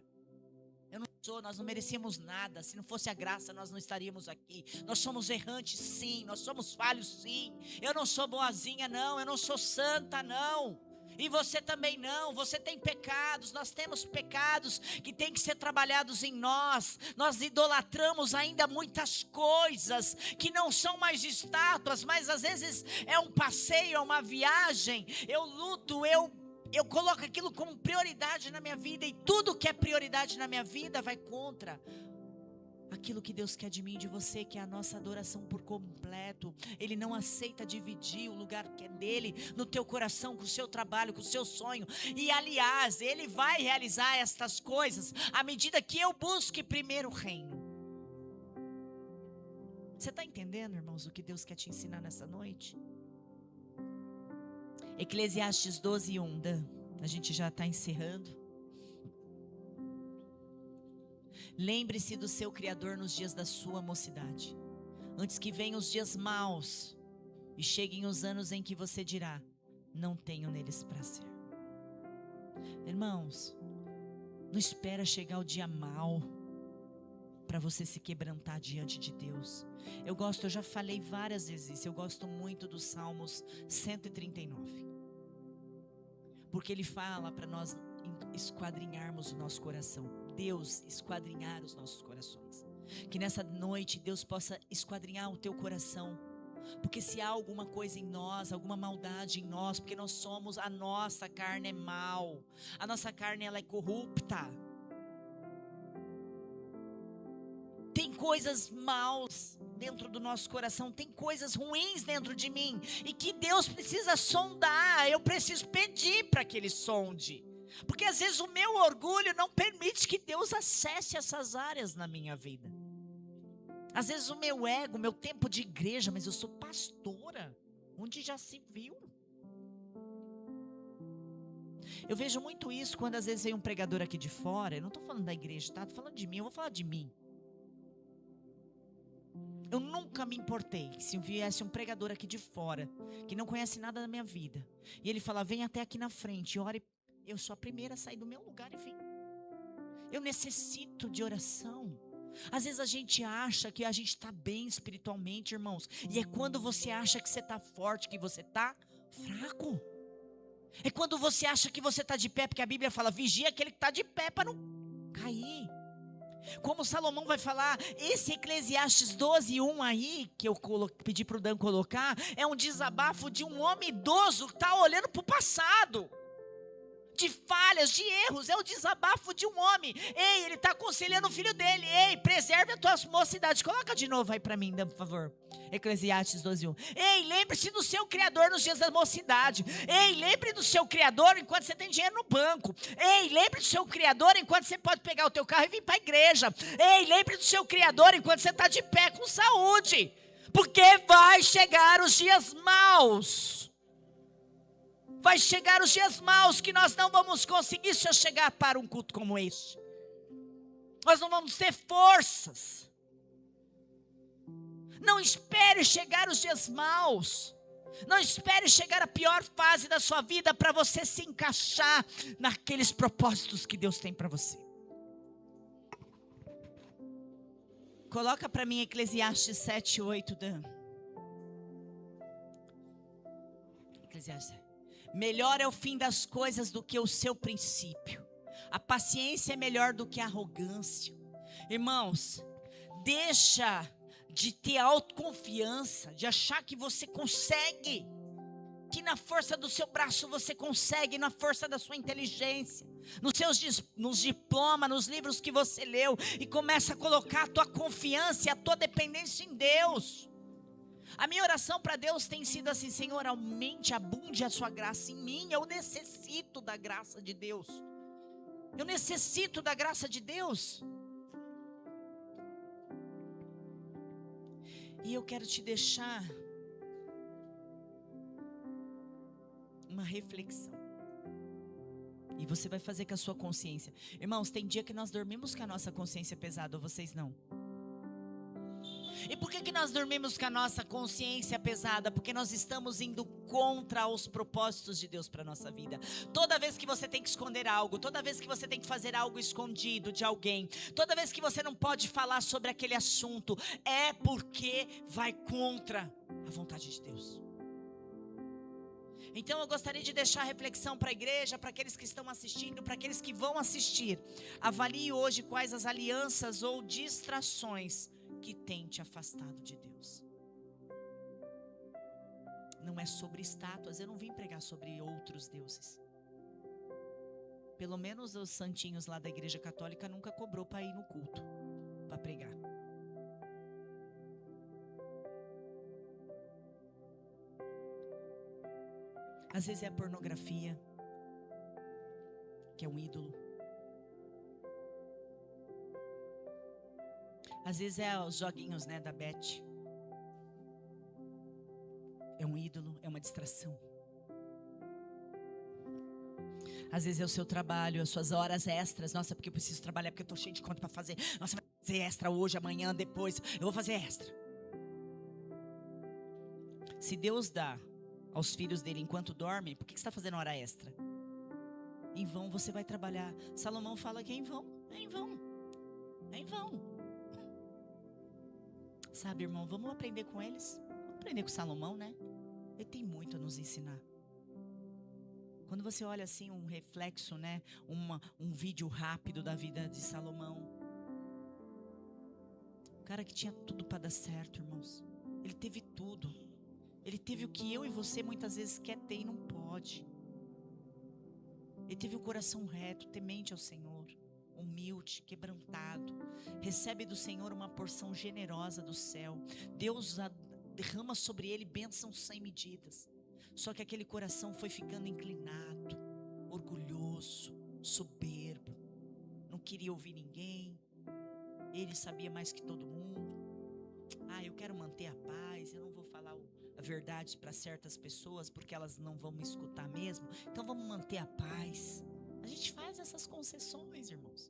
Nós não merecíamos nada. Se não fosse a graça, nós não estaríamos aqui. Nós somos errantes, sim. Nós somos falhos, sim. Eu não sou boazinha, não. Eu não sou santa, não. E você também não. Você tem pecados. Nós temos pecados que tem que ser trabalhados em nós. Nós idolatramos ainda muitas coisas que não são mais estátuas, mas às vezes é um passeio, é uma viagem. Eu luto, eu coloco aquilo como prioridade na minha vida, e tudo que é prioridade na minha vida vai contra aquilo que Deus quer de mim e de você, que é a nossa adoração por completo. Ele não aceita dividir o lugar que é dele no teu coração, com o seu trabalho, com o seu sonho. E aliás, Ele vai realizar estas coisas à medida que eu busque primeiro o reino. Você está entendendo, irmãos, o que Deus quer te ensinar nessa noite? Eclesiastes 12:1, Dan, a gente já está encerrando. Lembre-se do seu Criador nos dias da sua mocidade, antes que venham os dias maus e cheguem os anos em que você dirá, não tenho neles prazer. Irmãos, não espera chegar o dia mau para você se quebrantar diante de Deus. Eu já falei várias vezes isso, eu gosto muito dos Salmos 139. Porque ele fala para nós esquadrinharmos o nosso coração. Deus esquadrinhar os nossos corações. Que nessa noite Deus possa esquadrinhar o teu coração. Porque se há alguma coisa em nós, alguma maldade em nós, porque a nossa carne é mal. A nossa carne, ela é corrupta. Tem coisas maus dentro do nosso coração, tem coisas ruins dentro de mim, e que Deus precisa sondar. Eu preciso pedir para que Ele sonde, porque às vezes o meu orgulho não permite que Deus acesse essas áreas na minha vida. Às vezes o meu ego, meu tempo de igreja, mas eu sou pastora, onde já se viu? Eu vejo muito isso quando às vezes vem um pregador aqui de fora. Eu não estou falando da igreja, tá? Estou falando de mim, eu vou falar de mim. Eu nunca me importei se viesse um pregador aqui de fora, que não conhece nada da minha vida, e ele fala, vem até aqui na frente, ore. Eu sou a primeira a sair do meu lugar e vim. Eu necessito de oração. Às vezes a gente acha que a gente está bem espiritualmente, irmãos, e é quando você acha que você está forte, que você está fraco. É quando você acha que você está de pé, porque a Bíblia fala, vigia aquele que está de pé para não cair. Como Salomão vai falar, esse Eclesiastes 12:1 aí, que eu pedi para o Dan colocar, é um desabafo de um homem idoso que está olhando para o passado, de falhas, de erros, é o desabafo de um homem. Ei, ele está aconselhando o filho dele, ei, preserve a tua mocidade. Coloca de novo aí para mim, Dan, por favor. Eclesiastes 12:1. Ei, lembre-se do seu Criador nos dias da mocidade. Ei, lembre do seu Criador enquanto você tem dinheiro no banco. Ei, lembre do seu Criador enquanto você pode pegar o teu carro e vir para a igreja. Ei, lembre do seu Criador enquanto você está de pé com saúde. Porque vai chegar os dias maus. Vai chegar os dias maus que nós não vamos conseguir se eu chegar para um culto como este. Nós não vamos ter forças. Não espere chegar os dias maus. Não espere chegar a pior fase da sua vida para você se encaixar naqueles propósitos que Deus tem para você. Coloca para mim Eclesiastes 7:8, Dan. Eclesiastes. Melhor é o fim das coisas do que o seu princípio. A paciência é melhor do que a arrogância. Irmãos, deixa de ter autoconfiança, de achar que você consegue, que na força do seu braço você consegue, na força da sua inteligência, nos diplomas, nos livros que você leu, e começa a colocar a tua confiança e a tua dependência em Deus. A minha oração para Deus tem sido assim, Senhor, aumente, abunde a sua graça em mim. Eu necessito da graça de Deus. Eu necessito da graça de Deus. E eu quero te deixar uma reflexão. E você vai fazer com a sua consciência. Irmãos, tem dia que nós dormimos com a nossa consciência pesada, ou vocês não? E por que nós dormimos com a nossa consciência pesada? Porque nós estamos indo contra os propósitos de Deus para a nossa vida. Toda vez que você tem que esconder algo, toda vez que você tem que fazer algo escondido de alguém, toda vez que você não pode falar sobre aquele assunto, é porque vai contra a vontade de Deus. Então eu gostaria de deixar a reflexão para a igreja, para aqueles que estão assistindo, para aqueles que vão assistir. Avalie hoje quais as alianças ou distrações que tem te afastado de Deus. Não é sobre estátuas, eu não vim pregar sobre outros deuses. Pelo menos os santinhos lá da igreja católica nunca cobrou para ir no culto, para pregar. Às vezes é a pornografia, que é um ídolo. Às vezes é os joguinhos, né, da Bet. É um ídolo, é uma distração. Às vezes é o seu trabalho, as suas horas extras. Nossa, porque eu preciso trabalhar, porque eu estou cheio de conta para fazer. Nossa, vai fazer extra hoje, amanhã, depois. Eu vou fazer extra. Se Deus dá aos filhos dele enquanto dorme, por que você está fazendo hora extra? Em vão você vai trabalhar. Salomão fala que é em vão. É em vão. É em vão. Sabe, irmão, vamos aprender com eles. Vamos aprender com Salomão, né? Ele tem muito a nos ensinar. Quando você olha assim um reflexo, né? Um vídeo rápido da vida de Salomão. O cara que tinha tudo para dar certo, irmãos. Ele teve tudo. Ele teve o que eu e você muitas vezes quer ter e não pode. Ele teve o coração reto, temente ao Senhor, humilde, quebrantado. Recebe do Senhor uma porção generosa do céu. Deus derrama sobre ele bênçãos sem medidas. Só que aquele coração foi ficando inclinado, orgulhoso, soberbo. Não queria ouvir ninguém. Ele sabia mais que todo mundo. Eu quero manter a paz, eu não vou falar a verdade para certas pessoas, porque elas não vão me escutar mesmo. Então vamos manter a paz. A gente faz essas concessões, irmãos.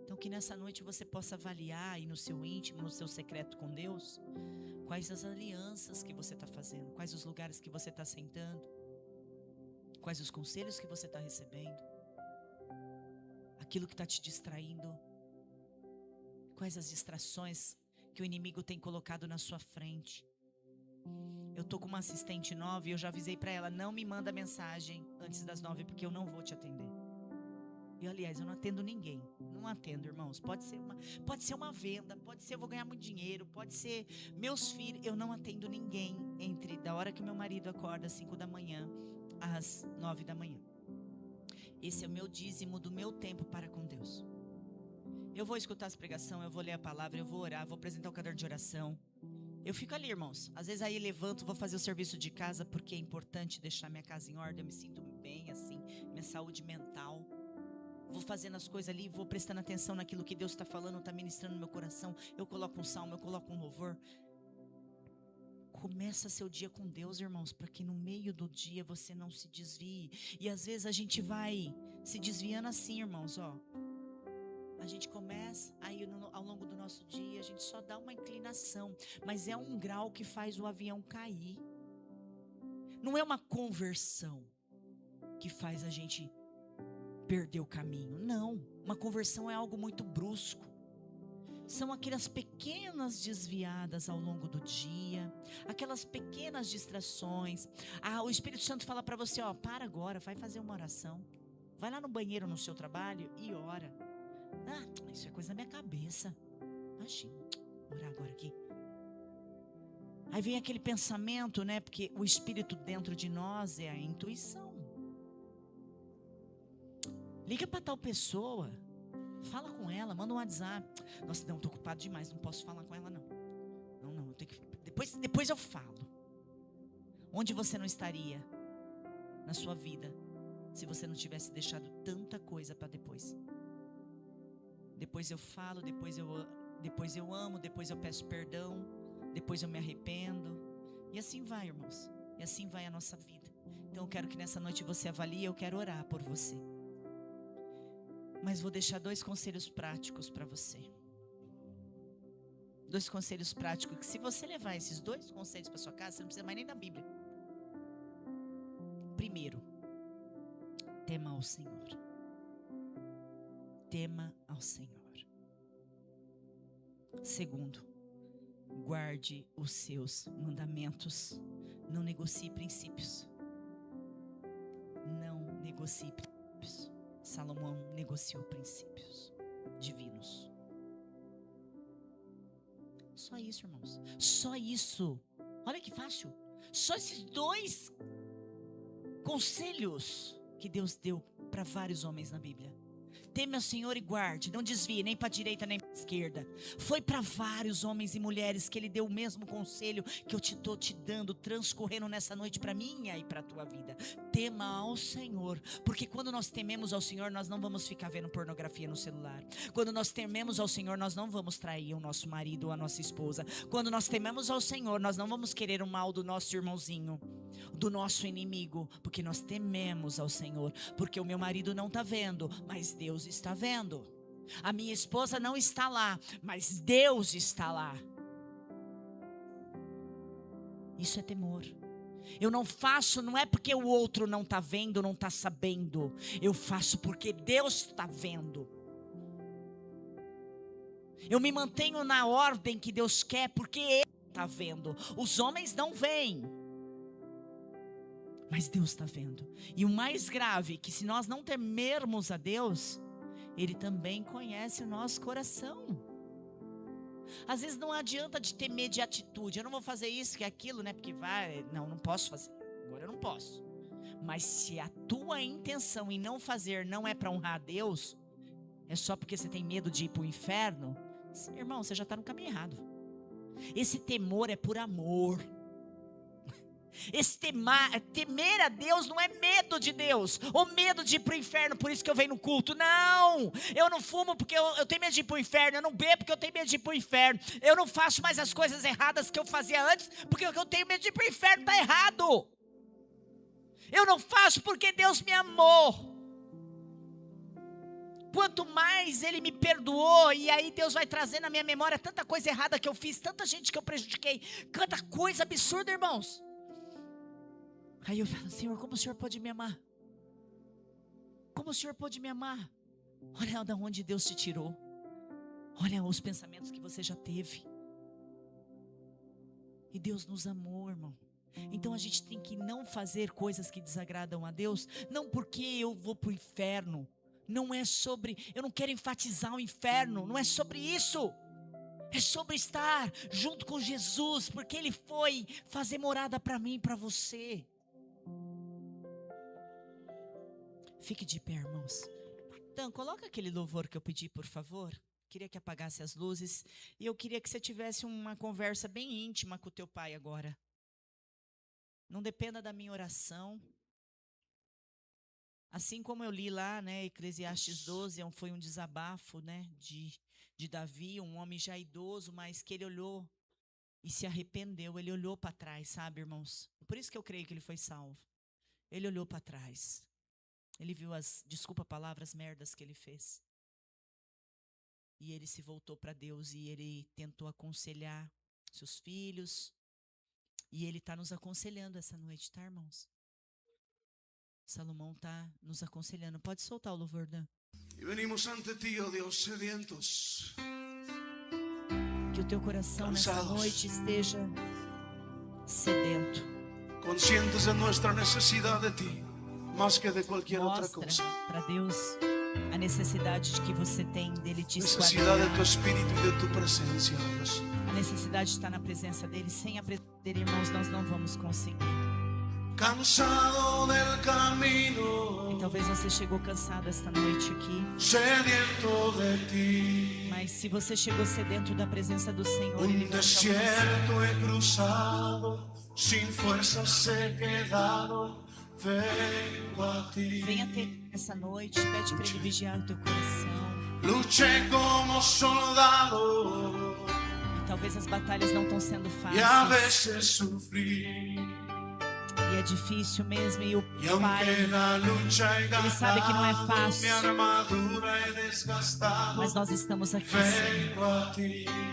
Então que nessa noite você possa avaliar aí no seu íntimo, no seu secreto com Deus, quais as alianças que você está fazendo, quais os lugares que você está sentando, quais os conselhos que você está recebendo, aquilo que está te distraindo, quais as distrações que o inimigo tem colocado na sua frente. Eu tô com uma assistente nova e eu já avisei para ela, não me manda mensagem antes das 9, porque eu não vou te atender. E aliás, eu não atendo ninguém. Não atendo, irmãos. Pode ser uma venda, pode ser eu vou ganhar muito dinheiro, pode ser meus filhos. Eu não atendo ninguém entre da hora que meu marido acorda às 5 da manhã às 9 da manhã. Esse é o meu dízimo do meu tempo para com Deus. Eu vou escutar as pregações, eu vou ler a palavra, eu vou orar, vou apresentar o caderno de oração. Eu fico ali, irmãos. Às vezes aí levanto, vou fazer o serviço de casa, porque é importante deixar minha casa em ordem. Eu me sinto bem, assim, minha saúde mental. Vou fazendo as coisas ali, vou prestando atenção naquilo que Deus está falando, está ministrando no meu coração. Eu coloco um salmo, eu coloco um louvor. Começa seu dia com Deus, irmãos, para que no meio do dia você não se desvie. E às vezes a gente vai se desviando assim, irmãos, ó. A gente começa, aí ao longo do nosso dia, a gente só dá uma inclinação. Mas é um grau que faz o avião cair. Não é uma conversão que faz a gente perder o caminho. Não, uma conversão é algo muito brusco. São aquelas pequenas desviadas ao longo do dia, aquelas pequenas distrações. O Espírito Santo fala para você, ó, para agora, vai fazer uma oração. Vai lá no banheiro no seu trabalho e ora. Isso é coisa da minha cabeça. Imagina, vou orar agora aqui. Aí vem aquele pensamento, né? Porque o Espírito dentro de nós é a intuição. Liga para tal pessoa, fala com ela, manda um WhatsApp. Nossa, não, estou ocupado demais, não posso falar com ela não. Não, eu tenho que... depois eu falo. Onde você não estaria na sua vida se você não tivesse deixado tanta coisa para depois? Depois eu falo, depois eu amo, depois eu peço perdão, depois eu me arrependo. E assim vai, irmãos. E assim vai a nossa vida. Então eu quero que nessa noite você avalie, eu quero orar por você. Mas vou deixar 2 conselhos práticos para você. 2 conselhos práticos, que se você levar esses 2 conselhos para sua casa, você não precisa mais nem da Bíblia. Primeiro, tema ao Senhor. Tema ao Senhor. Segundo, guarde os seus mandamentos. Não negocie princípios. Não negocie princípios. Salomão negociou princípios divinos. Só isso, irmãos. Só isso. Olha que fácil. Só esses 2 conselhos que Deus deu para vários homens na Bíblia. Teme ao Senhor e guarde, não desvie nem para a direita nem para a esquerda. Foi para vários homens e mulheres que Ele deu o mesmo conselho que eu estou te dando, transcorrendo nessa noite para minha e para a tua vida. Tema ao Senhor, porque quando nós tememos ao Senhor, nós não vamos ficar vendo pornografia no celular. Quando nós tememos ao Senhor, nós não vamos trair o nosso marido ou a nossa esposa. Quando nós tememos ao Senhor, nós não vamos querer o mal do nosso irmãozinho, do nosso inimigo, porque nós tememos ao Senhor. Porque o meu marido não está vendo, mas Deus está vendo. A minha esposa não está lá, mas Deus está lá. Isso é temor. Eu não faço, não é porque o outro não está vendo, não está sabendo. Eu faço porque Deus está vendo. Eu me mantenho na ordem que Deus quer, porque Ele está vendo. Os homens não veem, mas Deus está vendo. E o mais grave, que se nós não temermos a Deus, Ele também conhece o nosso coração. Às vezes não adianta de temer de atitude. Eu não vou fazer isso, que aquilo, né? Porque vai, não posso fazer. Agora eu não posso. Mas se a tua intenção em não fazer não é para honrar a Deus, é só porque você tem medo de ir para o inferno, irmão, você já está no caminho errado. Esse temor é por amor. Temer a Deus não é medo de Deus, ou medo de ir para o inferno, por isso que eu venho no culto. Não, eu não fumo porque eu tenho medo de ir para o inferno, eu não bebo porque eu tenho medo de ir para o inferno, eu não faço mais as coisas erradas que eu fazia antes, porque eu tenho medo de ir para o inferno, está errado. Eu não faço porque Deus me amou. Quanto mais Ele me perdoou, e aí Deus vai trazer na minha memória tanta coisa errada que eu fiz, tanta gente que eu prejudiquei, tanta coisa absurda, irmãos. Aí eu falo, Senhor, como o Senhor pode me amar? Como o Senhor pode me amar? Olha de onde Deus te tirou. Olha os pensamentos que você já teve. E Deus nos amou, irmão. Então a gente tem que não fazer coisas que desagradam a Deus, não porque eu vou para o inferno. Não é sobre, eu não quero enfatizar o inferno, não é sobre isso. É sobre estar junto com Jesus, porque Ele foi fazer morada para mim e para você. Fique de pé, irmãos. Então, coloca aquele louvor que eu pedi, por favor. Queria que apagasse as luzes. E eu queria que você tivesse uma conversa bem íntima com o teu pai agora. Não dependa da minha oração. Assim como eu li lá, né, Eclesiastes 12, foi um desabafo, né, de Davi, um homem já idoso, mas que ele olhou e se arrependeu. Ele olhou para trás, sabe, irmãos? Por isso que eu creio que ele foi salvo. Ele olhou para trás. Ele viu desculpa a palavra, as merdas que ele fez. E ele se voltou para Deus e ele tentou aconselhar seus filhos. E ele está nos aconselhando essa noite, tá, irmãos? Salomão está nos aconselhando. Pode soltar o louvor, Dan. E venimos ante ti, oh Deus, sedientos. Que o teu coração nessa noite esteja sedento. Conscientes de nossa necessidade de ti, mais que de qualquer outra coisa. Para Deus a necessidade de que você tem dele te esquadrar. Necessidade de tu espírito e de tu presença, Deus. A necessidade de estar na presença dele. Sem a presença dele, irmãos, nós não vamos conseguir. Cansado del camino. E talvez você chegou cansado esta noite aqui. Sediento de ti. Mas se você chegou sedento da presença do Senhor, Ele vai te desierto he cruzado, sin fuerzas he quedado, vengo a ti. Venha ter essa noite, pede para Ele vigiar o teu coração. Luché como soldado. E talvez as batalhas não estão sendo fáceis. E a vezes sufrí. E é difícil mesmo, e o Pai, Ele sabe que não é fácil, mas nós estamos aqui, Senhor.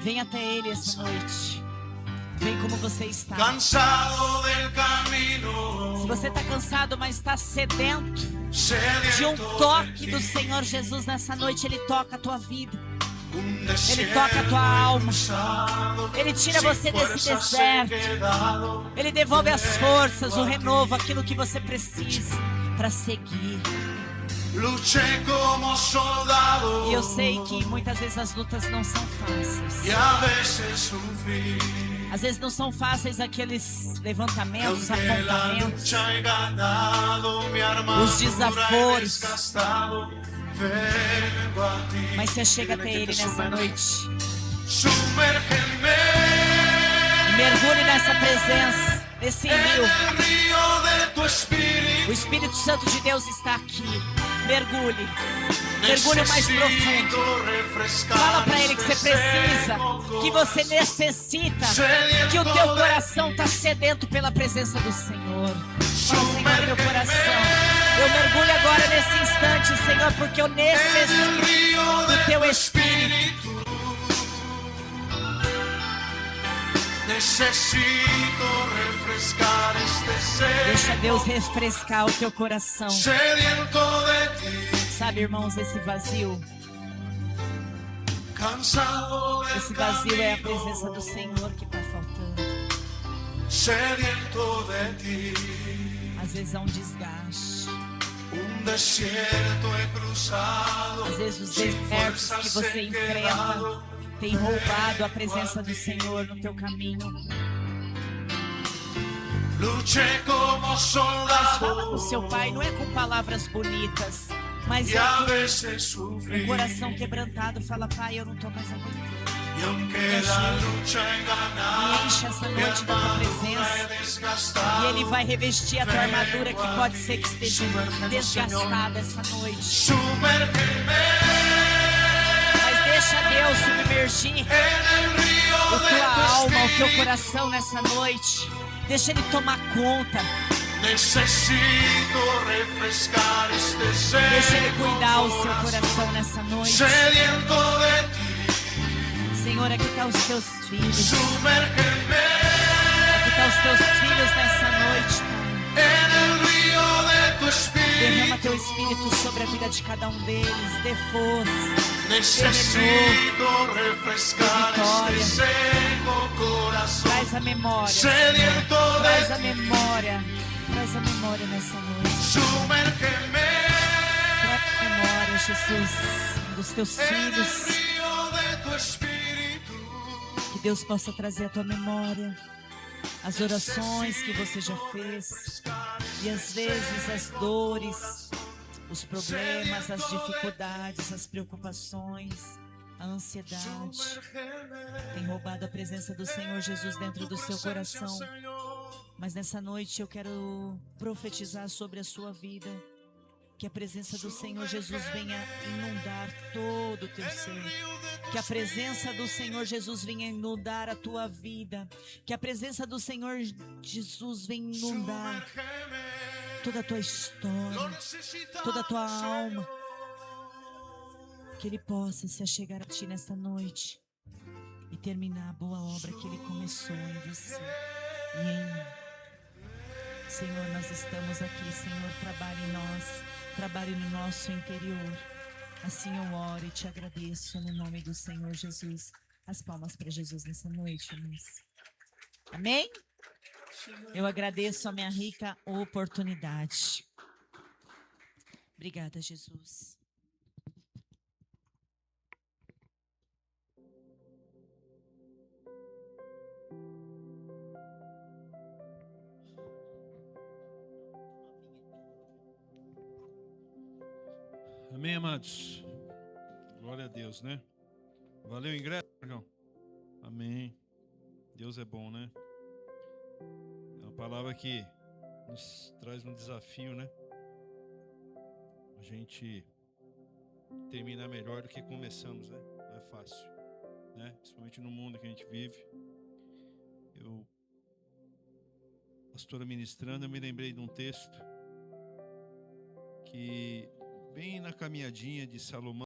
Vem até Ele essa noite. Vem como você está. Se você está cansado, mas está sedento de um toque do Senhor Jesus nessa noite, Ele toca a tua vida. Ele toca a tua alma. Ele tira você desse deserto. Ele devolve as forças, o renovo, aquilo que você precisa para seguir. E eu sei que muitas vezes as lutas não são fáceis. Às vezes não são fáceis aqueles levantamentos, apontamentos, os desaforos. Mas você chega até Ele nessa noite. Mergulhe nessa presença, nesse rio. O Espírito Santo de Deus está aqui. Mergulhe. Mergulhe mais profundo. Fala para Ele que você precisa, que você necessita, que o teu coração está sedento pela presença do Senhor. Fala, Senhor, meu coração. Eu mergulho agora nesse instante, Senhor, porque eu necessito do teu Espírito. Necessito refrescar este ser. Deixa Deus refrescar o teu coração. Sediento de ti. Sabe, irmãos, esse vazio. Cansado del Esse vazio é a camino. presença do Senhor que está faltando. Sediento de ti. Às vezes há um desgaste. Desierto he cruzado. Às vezes os desertos que você enfrenta têm roubado a presença do Senhor no teu caminho. Luché como soldado. Fala com o seu pai, não é com palavras bonitas, mas E é a com veces sufrí. um coração quebrantado. Fala, pai, eu não estou mais aguentando. Y aunque la lucha he ganado, Me enche essa noite da tua presença. E Ele vai revestir a tua armadura que pode ser que esteja desgastada essa noite. Sumérgeme Mas deixa Deus submergir en el río a de tua tu alma, o teu espíritu. coração nessa noite. Deixa Ele tomar conta. Necesito refrescar este Deixa Ele seco cuidar o seu corazón, coração nessa noite. sediento de ti. Senhor, aqui estão os teus filhos. Sumérgeme Aqui estão os teus filhos nessa noite, Pai. en el río de tu Derrama espíritu. teu Espírito sobre a vida de cada um deles. Dê força. Necesito refrescar Vitória. este seco corazón, Traz a memória. sediento Traz de a memória. Traz a memória nessa noite. Sumérgeme Traz a memória, Jesus, dos teus en el filhos. río de tu espíritu. Que Deus possa trazer a tua memória. As orações que você já fez. E às vezes as dores, os problemas, as dificuldades, as preocupações, a ansiedade tem roubado a presença do Senhor Jesus dentro do seu coração. Mas nessa noite eu quero profetizar sobre a sua vida. Que a presença do Senhor Jesus venha inundar todo o teu ser. Que a presença do Senhor Jesus venha inundar a tua vida. Que a presença do Senhor Jesus venha inundar toda a tua história, toda a tua alma. Que Ele possa se achegar a ti nesta noite e terminar a boa obra que Ele começou em você e em mim. Senhor, nós estamos aqui. Senhor, trabalhe em nós, trabalhe no nosso interior. Assim eu oro e te agradeço no nome do Senhor Jesus. As palmas para Jesus nessa noite, irmãos. Amém? Eu agradeço a minha rica oportunidade. Obrigada, Jesus. Amém, amados? Glória a Deus, né? Valeu o ingresso, Marcão? Amém. Deus é bom, né? É uma palavra que nos traz um desafio, né? A gente terminar melhor do que começamos, né? Não é fácil, né? Principalmente no mundo que a gente vive. Pastora ministrando, eu me lembrei de um texto que bem na caminhadinha de Salomão,